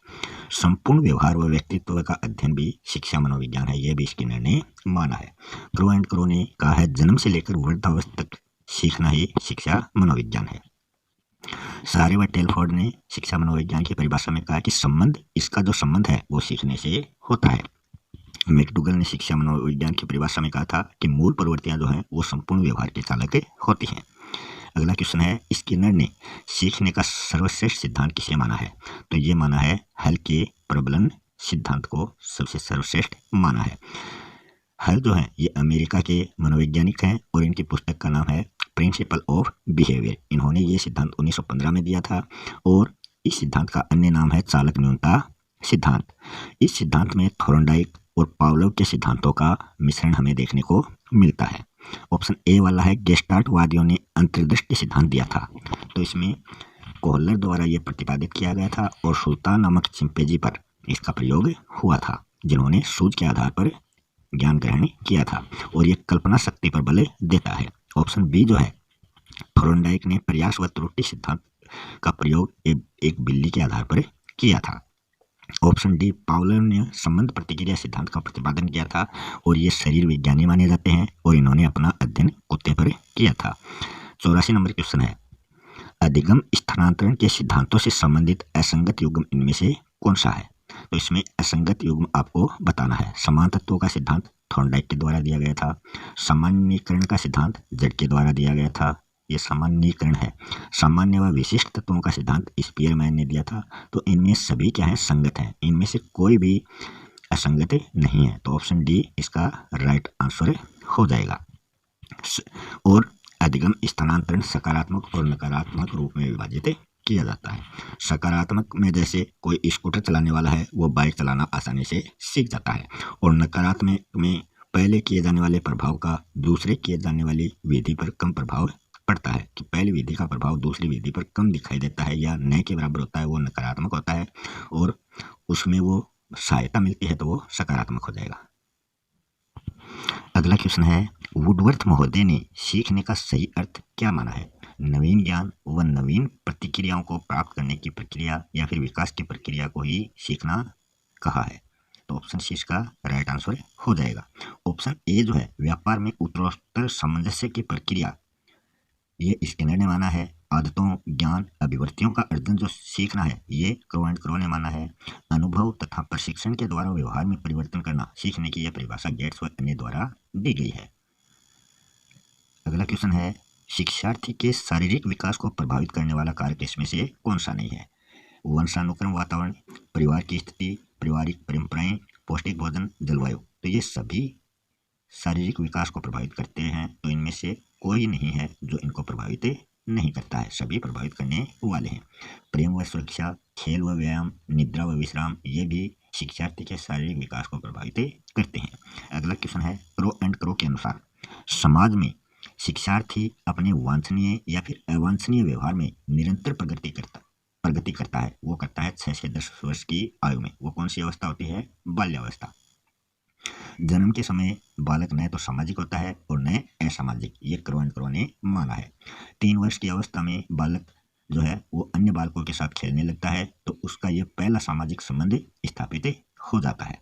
संपूर्ण व्यवहार व व्यक्तित्व का अध्ययन भी शिक्षा मनोविज्ञान है, यह भी स्किनर ने माना है। क्रो एंड क्रो ने कहा है जन्म से लेकर वृद्धावस्था तक सीखना ही शिक्षा मनोविज्ञान है। सारे व टेलफोर्ड ने शिक्षा मनोविज्ञान की परिभाषा में कहा कि संबंध, इसका जो संबंध है वो सीखने से होता है। मैकडूगल ने शिक्षा मनोविज्ञान की परिभाषा में कहा था कि मूल प्रवृत्तियां जो हैं वो संपूर्ण व्यवहार के चालक होती हैं। अगला क्वेश्चन है, स्किनर ने सीखने का सर्वश्रेष्ठ सिद्धांत किसे माना है? तो ये माना है हल के प्रबलन सिद्धांत को सबसे सर्वश्रेष्ठ माना है। हल जो है ये अमेरिका के मनोवैज्ञानिक हैं और इनकी पुस्तक का नाम है प्रिंसिपल ऑफ बिहेवियर। इन्होंने ये सिद्धांत 1915 में दिया था और इस सिद्धांत का अन्य नाम है चालक न्यूनता सिद्धांत। इस सिद्धांत में थोर्नडाइक और पावलोव के सिद्धांतों का मिश्रण हमें देखने को मिलता है। ऑप्शन ए वाला है गेस्टाल्ट वादियों ने अंतर्दृष्टि सिद्धांत दिया था, तो इसमें कोहलर द्वारा यह प्रतिपादित किया गया था और सुल्तान नामक चिंपैंजी पर इसका प्रयोग हुआ था, जिन्होंने सूझ के आधार पर ज्ञान ग्रहण किया था और ये कल्पना शक्ति पर बल देता है। ऑप्शन बी जो है थोर्नडाइक ने प्रयास व त्रुटि सिद्धांत का प्रयोग एक बिल्ली के आधार पर किया था। ऑप्शन डी पावलोव ने संबंध प्रतिक्रिया सिद्धांत का प्रतिपादन किया था और ये शरीर विज्ञानी माने जाते हैं और इन्होंने अपना अध्ययन कुत्ते पर किया था। 84 नंबर क्वेश्चन है, अधिगम स्थानांतरण के सिद्धांतों से संबंधित असंगत युग्म इनमें से कौन सा है? तो इसमें असंगत युग्म आपको बताना है। समान तत्वों का सिद्धांत थॉर्नडाइक के द्वारा दिया गया था। सामान्यीकरण का सिद्धांत जेड के द्वारा दिया गया था, ये सामान्यीकरण है। सामान्य व विशिष्ट तत्वों का सिद्धांत स्पीयरमैन ने दिया था। तो इनमें सभी क्या है, संगत हैं, इनमें से कोई भी असंगत नहीं है। तो ऑप्शन डी इसका राइट आंसर हो जाएगा। और अधिगम स्थानांतरण सकारात्मक और नकारात्मक रूप में विभाजित किया जाता है। सकारात्मक में जैसे कोई स्कूटर चलाने वाला है वो बाइक चलाना आसानी से सीख जाता है, और नकारात्मक में पहले किए जाने वाले प्रभाव का दूसरे किए जाने वाली विधि पर कम प्रभाव पड़ता है, कि पहली विधि का प्रभाव दूसरी विधि पर कम दिखाई देता है या न के बराबर होता है, वो नकारात्मक होता है, और उसमें वो सहायता मिलती है तो वो सकारात्मक हो जाएगा। अगला क्वेश्चन है, वुडवर्थ महोदय ने सीखने का सही अर्थ क्या माना है? नवीन ज्ञान व नवीन प्रतिक्रियाओं को प्राप्त करने की प्रक्रिया या फिर विकास की प्रक्रिया को ही सीखना कहा है। तो ऑप्शन सी इसका राइट आंसर हो जाएगा। ऑप्शन ए जो है व्यापार में उत्तरोत्तर सामंजस्य की प्रक्रिया, ये स्किनर ने माना है। आदतों, ज्ञान, अभिवृत्तियों का अर्जन जो सीखना है ये क्रो एंड क्रो ने माना है। अनुभव तथा प्रशिक्षण के द्वारा व्यवहार में परिवर्तन करना सीखने की यह परिभाषा गेट्स व अन्य द्वारा दी गई है। अगला क्वेश्चन है, शिक्षार्थी के शारीरिक विकास को प्रभावित करने वाला कारक इसमें से कौन सा नहीं है? वंशानुक्रम, वातावरण, परिवार की स्थिति, पारिवारिक परंपराएं, पौष्टिक भोजन, जलवायु। तो ये सभी शारीरिक विकास को प्रभावित करते हैं, तो इनमें से कोई नहीं है जो इनको प्रभावित नहीं करता है, सभी प्रभावित करने वाले हैं। प्रेम व सुरक्षा, खेल व व्यायाम, निद्रा व विश्राम, ये भी शिक्षार्थी के शारीरिक विकास को प्रभावित करते हैं। अगला क्वेश्चन है, क्रो एंड क्रो के अनुसार समाज में शिक्षार्थी अपने वांछनीय या फिर अवांछनीय व्यवहार में निरंतर प्रगति करता है। वो करता है 6 से 10 वर्ष की आयु में। वो कौन सी अवस्था होती है? बाल्यावस्था। जन्म के समय बालक न तो सामाजिक होता है और न असामाजिक, ये क्रो एंड क्रो ने माना है। 3 वर्ष की अवस्था में बालक जो है वो अन्य बालकों के साथ खेलने लगता है, तो उसका ये पहला सामाजिक संबंध स्थापित हो जाता है।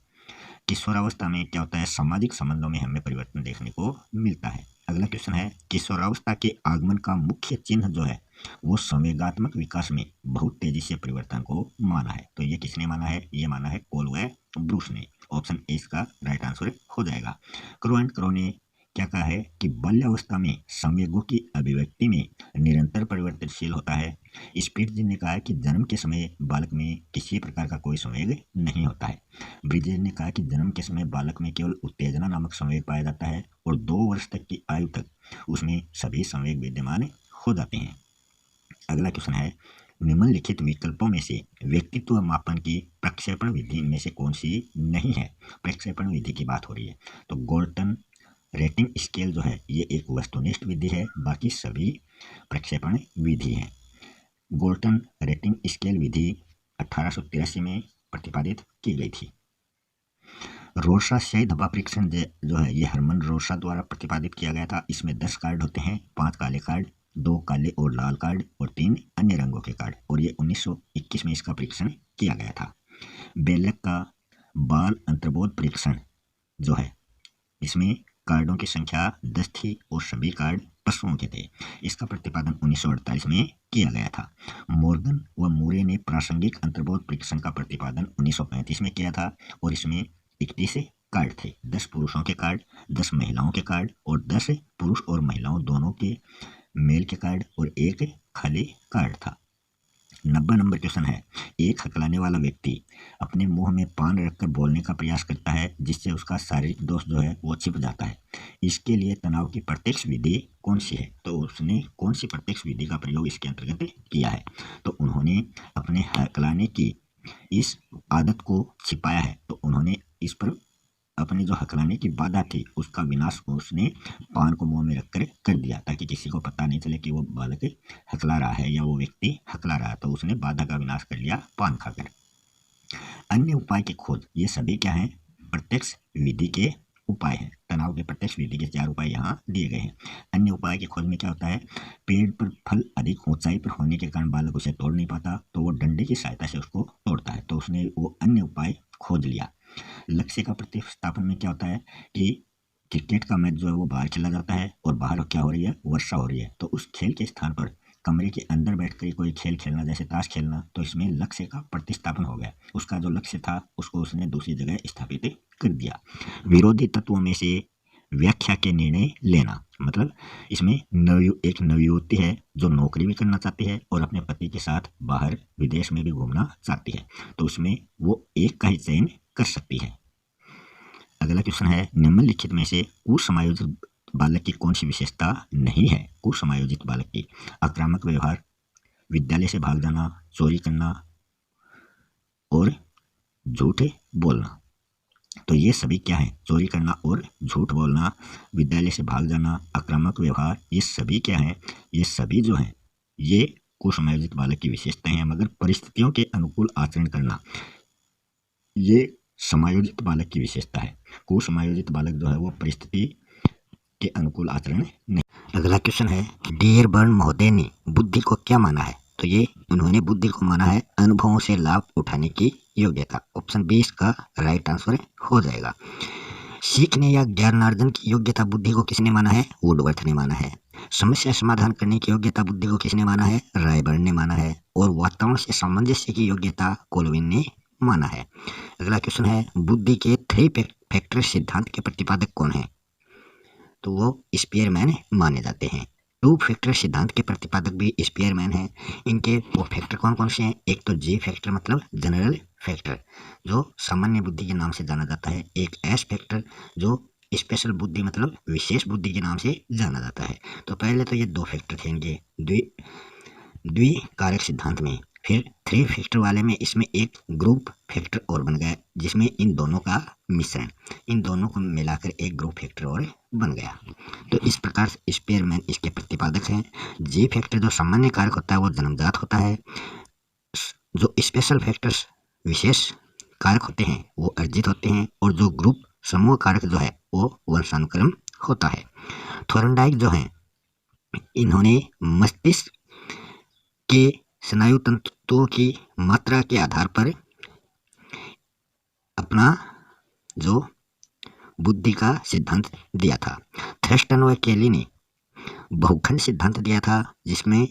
किशोरावस्था में क्या होता है, सामाजिक संबंधों में हमें परिवर्तन देखने को मिलता है। अगला क्वेश्चन है, किशोरावस्था के आगमन का मुख्य चिन्ह जो है वो संवेगात्मक विकास में बहुत तेजी से परिवर्तन को माना है। तो ये किसने माना है, ये माना है कोल व ब्रूस ने। ऑप्शन ए इसका राइट आंसर हो जाएगा। क्रो एंड क्रो ने क्या कहा है कि बाल्यावस्था में संवेगों की अभिव्यक्ति में निरंतर परिवर्तनशील होता है। स्पिट्ज ने कहा है कि जन्म के समय बालक में किसी प्रकार का कोई संवेग नहीं होता है। ब्रिजेश ने कहा कि जन्म के समय बालक में केवल उत्तेजना नामक संवेग पाया जाता है और 2 वर्ष तक की आयु तक उसमें सभी संवेग विद्यमान हो जाते हैं। अगला क्वेश्चन है, निम्नलिखित विकल्पों में से व्यक्तित्व मापन की प्रक्षेपण विधि में से कौन सी नहीं है। प्रक्षेपण विधि की बात हो रही है, तो गोल्टन रेटिंग स्केल जो है ये एक वस्तुनिष्ठ विधि है, बाकी सभी प्रक्षेपण विधि हैं। गोल्टन रेटिंग स्केल विधि 1883 में प्रतिपादित की गई थी। रोसा शाही धब्बा परीक्षण जो है ये हरमन रोसा द्वारा प्रतिपादित किया गया था। इसमें 10 कार्ड होते हैं, 5 काले कार्ड, 2 काले और लाल कार्ड और 3 अन्य रंगों के कार्ड, और ये 1921 में इसका परीक्षण किया गया था। बेलक का बाल अंतर्बोध परीक्षण जो है इसमें कार्डों की संख्या 10 थी और सभी कार्ड पशुओं के थे। इसका प्रतिपादन 1948 में किया गया था। मॉर्गन व मूरे ने प्रासंगिक अंतर्बोध परीक्षण का प्रतिपादन 1935 में किया था और इसमें 31 कार्ड थे, 10 पुरुषों के कार्ड, 10 महिलाओं के कार्ड और 10 पुरुष और महिलाओं दोनों के मेल के कार्ड और एक खाली कार्ड था। 90 नंबर क्वेश्चन है, एक हकलाने वाला व्यक्ति अपने मुंह में पान रखकर बोलने का प्रयास करता है जिससे उसका शारीरिक दोष जो है वो छिप जाता है। इसके लिए तनाव की प्रत्यक्ष विधि कौन सी है, तो उसने कौन सी प्रत्यक्ष विधि का प्रयोग इसके अंतर्गत किया है, तो उन्होंने अपने हकलाने की इस आदत को छिपाया है। तो उन्होंने इस पर अपनी जो हकलाने की बाधा थी उसका विनाश उसने पान को मुंह में रखकर कर दिया, ताकि किसी को पता नहीं चले कि वो बालक हकला रहा है या वो व्यक्ति हकला रहा है। तो उसने बाधा का विनाश कर लिया पान खाकर। अन्य उपाय की खोज, ये सभी क्या हैं, प्रत्यक्ष विधि के उपाय हैं। तनाव के प्रत्यक्ष विधि के 4 उपाय यहाँ दिए गए हैं। अन्य उपाय की खोज में क्या होता है, पेड़ पर फल अधिक ऊंचाई पर होने के कारण बालक उसे तोड़ नहीं पाता, तो वो डंडे की सहायता से उसको तोड़ता है, तो उसने वो अन्य उपाय खोज लिया। लक्ष्य का प्रतिस्थापन में क्या होता है कि क्रिकेट का मैच जो है वो बाहर खेला जाता है और बाहर क्या हो रही है, वर्षा हो रही है, तो उस खेल के स्थान पर कमरे के अंदर बैठकर कोई खेल खेलना, जैसे ताश खेलना, तो इसमें लक्ष्य का प्रतिस्थापन हो गया। उसका जो लक्ष्य था उसको उसने दूसरी जगह स्थापित कर दिया। विरोधी तत्वों में से व्याख्या के निर्णय लेना, मतलब इसमें एक नवयुवती है जो नौकरी भी करना चाहती है और अपने पति के साथ बाहर विदेश में भी घूमना चाहती है, तो उसमें वो एक का ही चयन कर सकती है। अगला क्वेश्चन है, निम्नलिखित में से कुसमायोजित बालक की कौन सी विशेषता नहीं है। कुसमायोजित बालक की आक्रामक व्यवहार, विद्यालय से भाग जाना, चोरी करना और झूठ बोलना। तो ये सभी क्या है, चोरी करना और झूठ बोलना, विद्यालय से भाग जाना, आक्रामक व्यवहार, ये सभी क्या है, ये सभी जो हैं ये कुसमायोजित बालक की विशेषताएं हैं। मगर परिस्थितियों के अनुकूल आचरण करना ये समायोजित बालक की विशेषता है। कुसमायोजित बालक जो है वो परिस्थिति के अनुकूल आचरण नहीं। अगला क्वेश्चन है, डियरबर्न महोदय ने बुद्धि को क्या माना है, तो ये उन्होंने बुद्धि को माना है अनुभवों से लाभ उठाने की योग्यता। ऑप्शन बी इसका राइट आंसर हो जाएगा। सीखने या ज्ञानार्जन की योग्यता बुद्धि को किसने माना है, वुडवर्थ ने माना है। समस्या समाधान करने की योग्यता बुद्धि को किसने माना है, रायबर्न ने माना है। और वातावरण से सामंजस्य की योग्यता कोलविन ने माना है। अगला क्वेश्चन है, बुद्धि के 3 फैक्टर सिद्धांत के प्रतिपादक कौन है, तो वो स्पीयरमैन माने जाते हैं। 2 फैक्टर सिद्धांत के प्रतिपादक भी स्पीयरमैन हैं। इनके वो फैक्टर कौन कौन से हैं, एक तो जी फैक्टर मतलब जनरल फैक्टर जो सामान्य बुद्धि के नाम से जाना जाता है, एक एस फैक्टर जो स्पेशल बुद्धि मतलब विशेष बुद्धि के नाम से जाना जाता है। तो पहले तो ये 2 फैक्टर थे इनके द्विकारक सिद्धांत में। फिर 3 फैक्टर वाले में इसमें एक ग्रुप फैक्टर और बन गया, जिसमें इन दोनों का मिश्रण, इन दोनों को मिलाकर एक ग्रुप फैक्टर और बन गया। तो इस प्रकार स्पीयरमैन इसके प्रतिपादक हैं। जी फैक्टर जो सामान्य कारक होता है वो जन्मजात होता है, जो स्पेशल फैक्टर्स विशेष कारक होते हैं वो अर्जित होते हैं, और जो ग्रुप समूह कारक जो है वो वंशानुक्रम होता है। थोर्नडाइक जो है इन्होंने मस्तिष्क के स्नायु तंतुओं की मात्रा के आधार पर अपना जो बुद्धि का सिद्धांत दिया था। थ्रस्टन व केली ने बहुखंड सिद्धांत दिया था जिसमें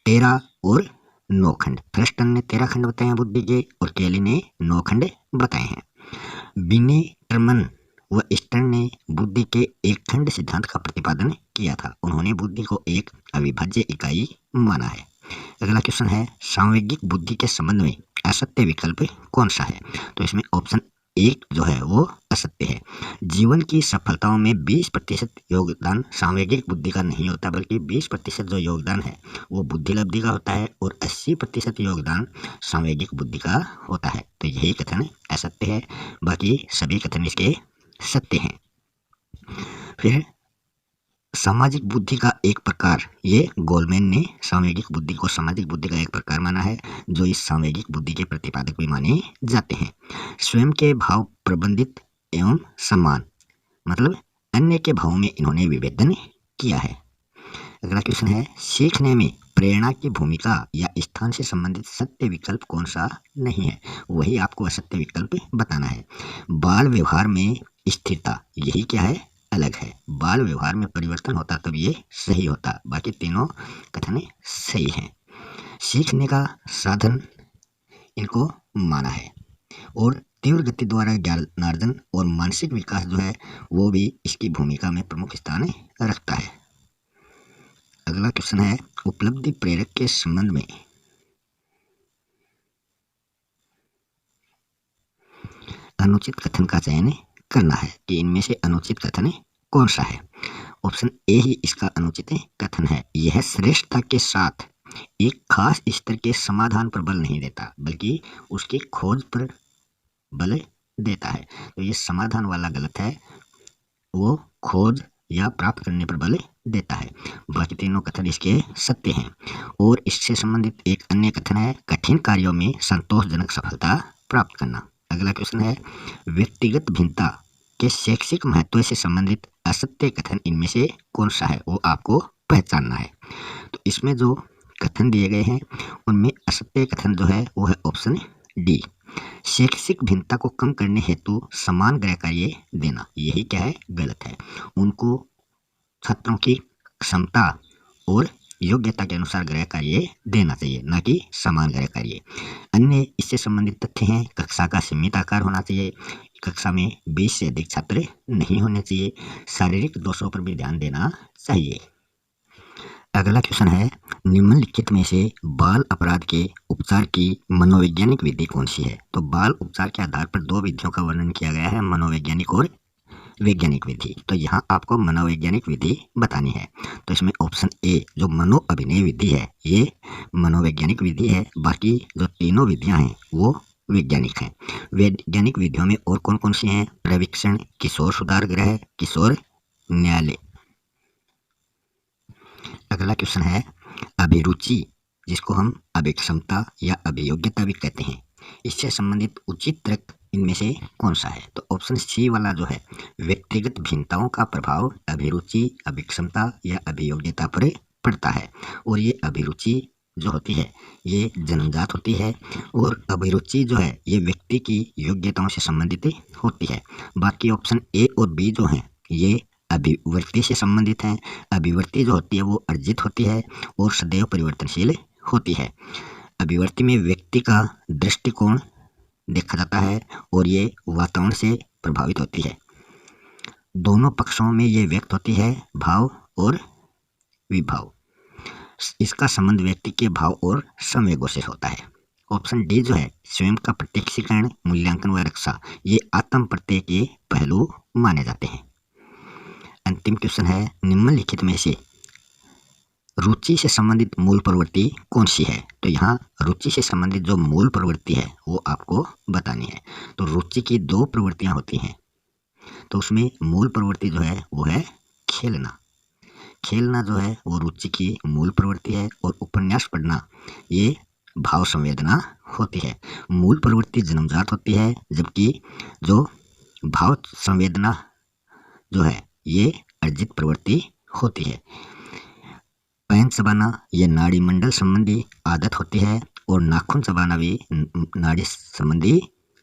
13 और 9 खंड। थ्रस्टन ने 13 खंड बताए हैं बुद्धि के और केली ने 9 खंड बताए हैं। बिने टर्मन व स्टर्न ने बुद्धि के एक खंड सिद्धांत का प्रतिपादन किया था। उन्होंने बुद्धि को एक अविभाज्य इकाई माना है। अगला क्वेश्चन है सांवेगिक बुद्धि के संबंध में असत्य विकल्प कौन सा है? तो इसमें ऑप्शन 1 जो है वो असत्य है। जीवन की सफलताओं में 20% योगदान सांवेगिक बुद्धि का नहीं होता, बल्कि 20% जो योगदान है वो बुद्धि लब्धि का होता है और 80% योगदान सांवेगिक बुद्धि का होता है। तो यही कथन असत्य है, बाकी सभी कथन इसके सत्य हैं। फिर सामाजिक बुद्धि का एक प्रकार, ये गोलमैन ने सामूहिक बुद्धि को सामाजिक बुद्धि का एक प्रकार माना है, जो इस सामूहिक बुद्धि के प्रतिपादक भी माने जाते हैं। स्वयं के भाव प्रबंधित एवं सम्मान, मतलब अन्य के भावों में इन्होंने विभेदन किया है। अगला क्वेश्चन है सीखने में प्रेरणा की भूमिका या स्थान से संबंधित सत्य विकल्प कौन सा नहीं है? वही आपको असत्य विकल्प बताना है। बाल व्यवहार में स्थिरता, यही क्या है? अलग है। बाल व्यवहार में परिवर्तन होता तब ये सही होता, बाकी तीनों कथन सही हैं। सीखने का साधन इनको माना है और तीव्र गति द्वारा ज्ञानार्जन और मानसिक विकास जो है वो भी इसकी भूमिका में प्रमुख स्थान रखता है। अगला क्वेश्चन है उपलब्धि प्रेरक के संबंध में अनुचित कथन का चयन करना है कि इनमें से अनुचित कथन कौन सा है। ऑप्शन ए ही इसका अनुचित कथन है। यह श्रेष्ठता के साथ एक खास स्तर के समाधान पर बल नहीं देता, बल्कि उसकी खोज पर बल देता है। तो ये समाधान वाला गलत है, वो खोज या प्राप्त करने पर बल देता है। बाकी तीनों कथन इसके सत्य हैं। और इससे संबंधित एक अन्य कथन है कठिन कार्यों में संतोषजनक सफलता प्राप्त करना। अगला क्वेश्चन है व्यक्तिगत भिन्नता के शैक्षिक महत्व से संबंधित असत्य कथन इनमें से कौन सा है? वो आपको पहचानना है। तो इसमें जो कथन दिए गए हैं उनमें असत्य कथन जो है वो है ऑप्शन डी, शैक्षिक भिन्नता को कम करने हेतु समान गृह कार्य देना। यही क्या है? गलत है। उनको छात्रों की क्षमता और योग्यता के अनुसार गृह कार्य देना चाहिए, न कि समान गृह कार्य। अन्य इससे संबंधित तथ्य हैं कक्षा का सीमित आकार होना चाहिए, कक्षा में 20 से अधिक छात्र नहीं होने चाहिए, शारीरिक दोषों पर भी ध्यान देना चाहिए। अगला क्वेश्चन है निम्नलिखित में से बाल अपराध के उपचार की मनोवैज्ञानिक विधि कौन सी है? तो बाल उपचार के आधार पर 2 विधियों का वर्णन किया गया है, मनोवैज्ञानिक और वैज्ञानिक विधि। तो यहाँ आपको मनोवैज्ञानिक विधि बतानी है। तो इसमें ऑप्शन ए जो मनो अभिनय विधि है ये मनोवैज्ञानिक विधि है, बाकी जो तीनों विधियां हैं वो वैज्ञानिक हैं। वैज्ञानिक विधियों में और कौन कौन सी हैं? प्रशिक्षण, किशोर सुधार गृह, किशोर न्यायालय। अगला क्वेश्चन है अभिरुचि, जिसको हम अभिक्षमता या अभियोग्यता भी कहते हैं, इससे संबंधित उचित तर्क इनमें से कौन सा है? तो ऑप्शन सी वाला जो है व्यक्तिगत भिन्नताओं का प्रभाव अभिरुचि, अभिक्षमता या अभियोग्यता पर पड़ता है। और ये अभिरुचि जो होती है ये जन्मजात होती है और अभिरुचि जो है ये व्यक्ति की योग्यताओं से संबंधित होती है। बाकी ऑप्शन ए और बी जो हैं ये अभिवृत्ति से संबंधित हैं। अभिवृत्ति जो होती है वो अर्जित होती है और सदैव परिवर्तनशील होती है। अभिवृत्ति में व्यक्ति का दृष्टिकोण देखा जाता है और ये वातावरण से प्रभावित होती है। दोनों पक्षों में ये व्यक्त होती है, भाव और विभाव। इसका संबंध व्यक्ति के भाव और संवेगों से होता है। ऑप्शन डी जो है स्वयं का प्रत्यक्षीकरण, मूल्यांकन व रक्षा, ये आत्म प्रत्यय के पहलू माने जाते हैं। अंतिम क्वेश्चन है निम्नलिखित में से रुचि से संबंधित मूल प्रवृत्ति कौन सी है? तो यहाँ रुचि से संबंधित जो मूल प्रवृत्ति है वो आपको बतानी है। तो रुचि की 2 प्रवृत्तियां होती हैं, तो उसमें मूल प्रवृत्ति जो है वो है खेलना। खेलना जो है वो रुचि की मूल प्रवृत्ति है और उपन्यास पढ़ना ये भाव संवेदना होती है। मूल प्रवृत्ति जन्मजात होती है, जबकि जो भाव संवेदना जो है ये अर्जित प्रवृत्ति होती है। पैन चबाना ये नाड़ी मंडल संबंधी आदत होती है और नाखून चबाना भी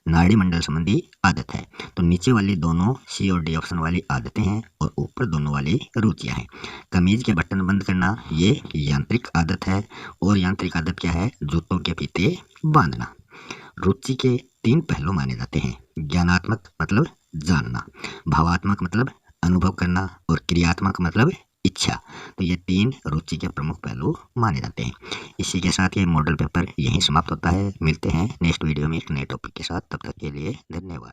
नाड़ी मंडल संबंधी आदत है। तो नीचे वाली दोनों सी और डी ऑप्शन वाली आदतें हैं और ऊपर दोनों वाली रुचियां हैं। कमीज के बटन बंद करना ये यांत्रिक आदत है और यांत्रिक आदत क्या है? जूतों के फीते बांधना। रुचि के 3 पहलू माने जाते हैं। ज्ञानात्मक मतलब जानना, भावात्मक मतलब अनुभव करना और क्रियात्मक मतलब इच्छा। तो ये 3 रुचि के प्रमुख पहलू माने जाते हैं। इसी के साथ ये मॉडल पेपर यहीं समाप्त होता है। मिलते हैं नेक्स्ट वीडियो में एक नए टॉपिक के साथ। तब तक के लिए धन्यवाद।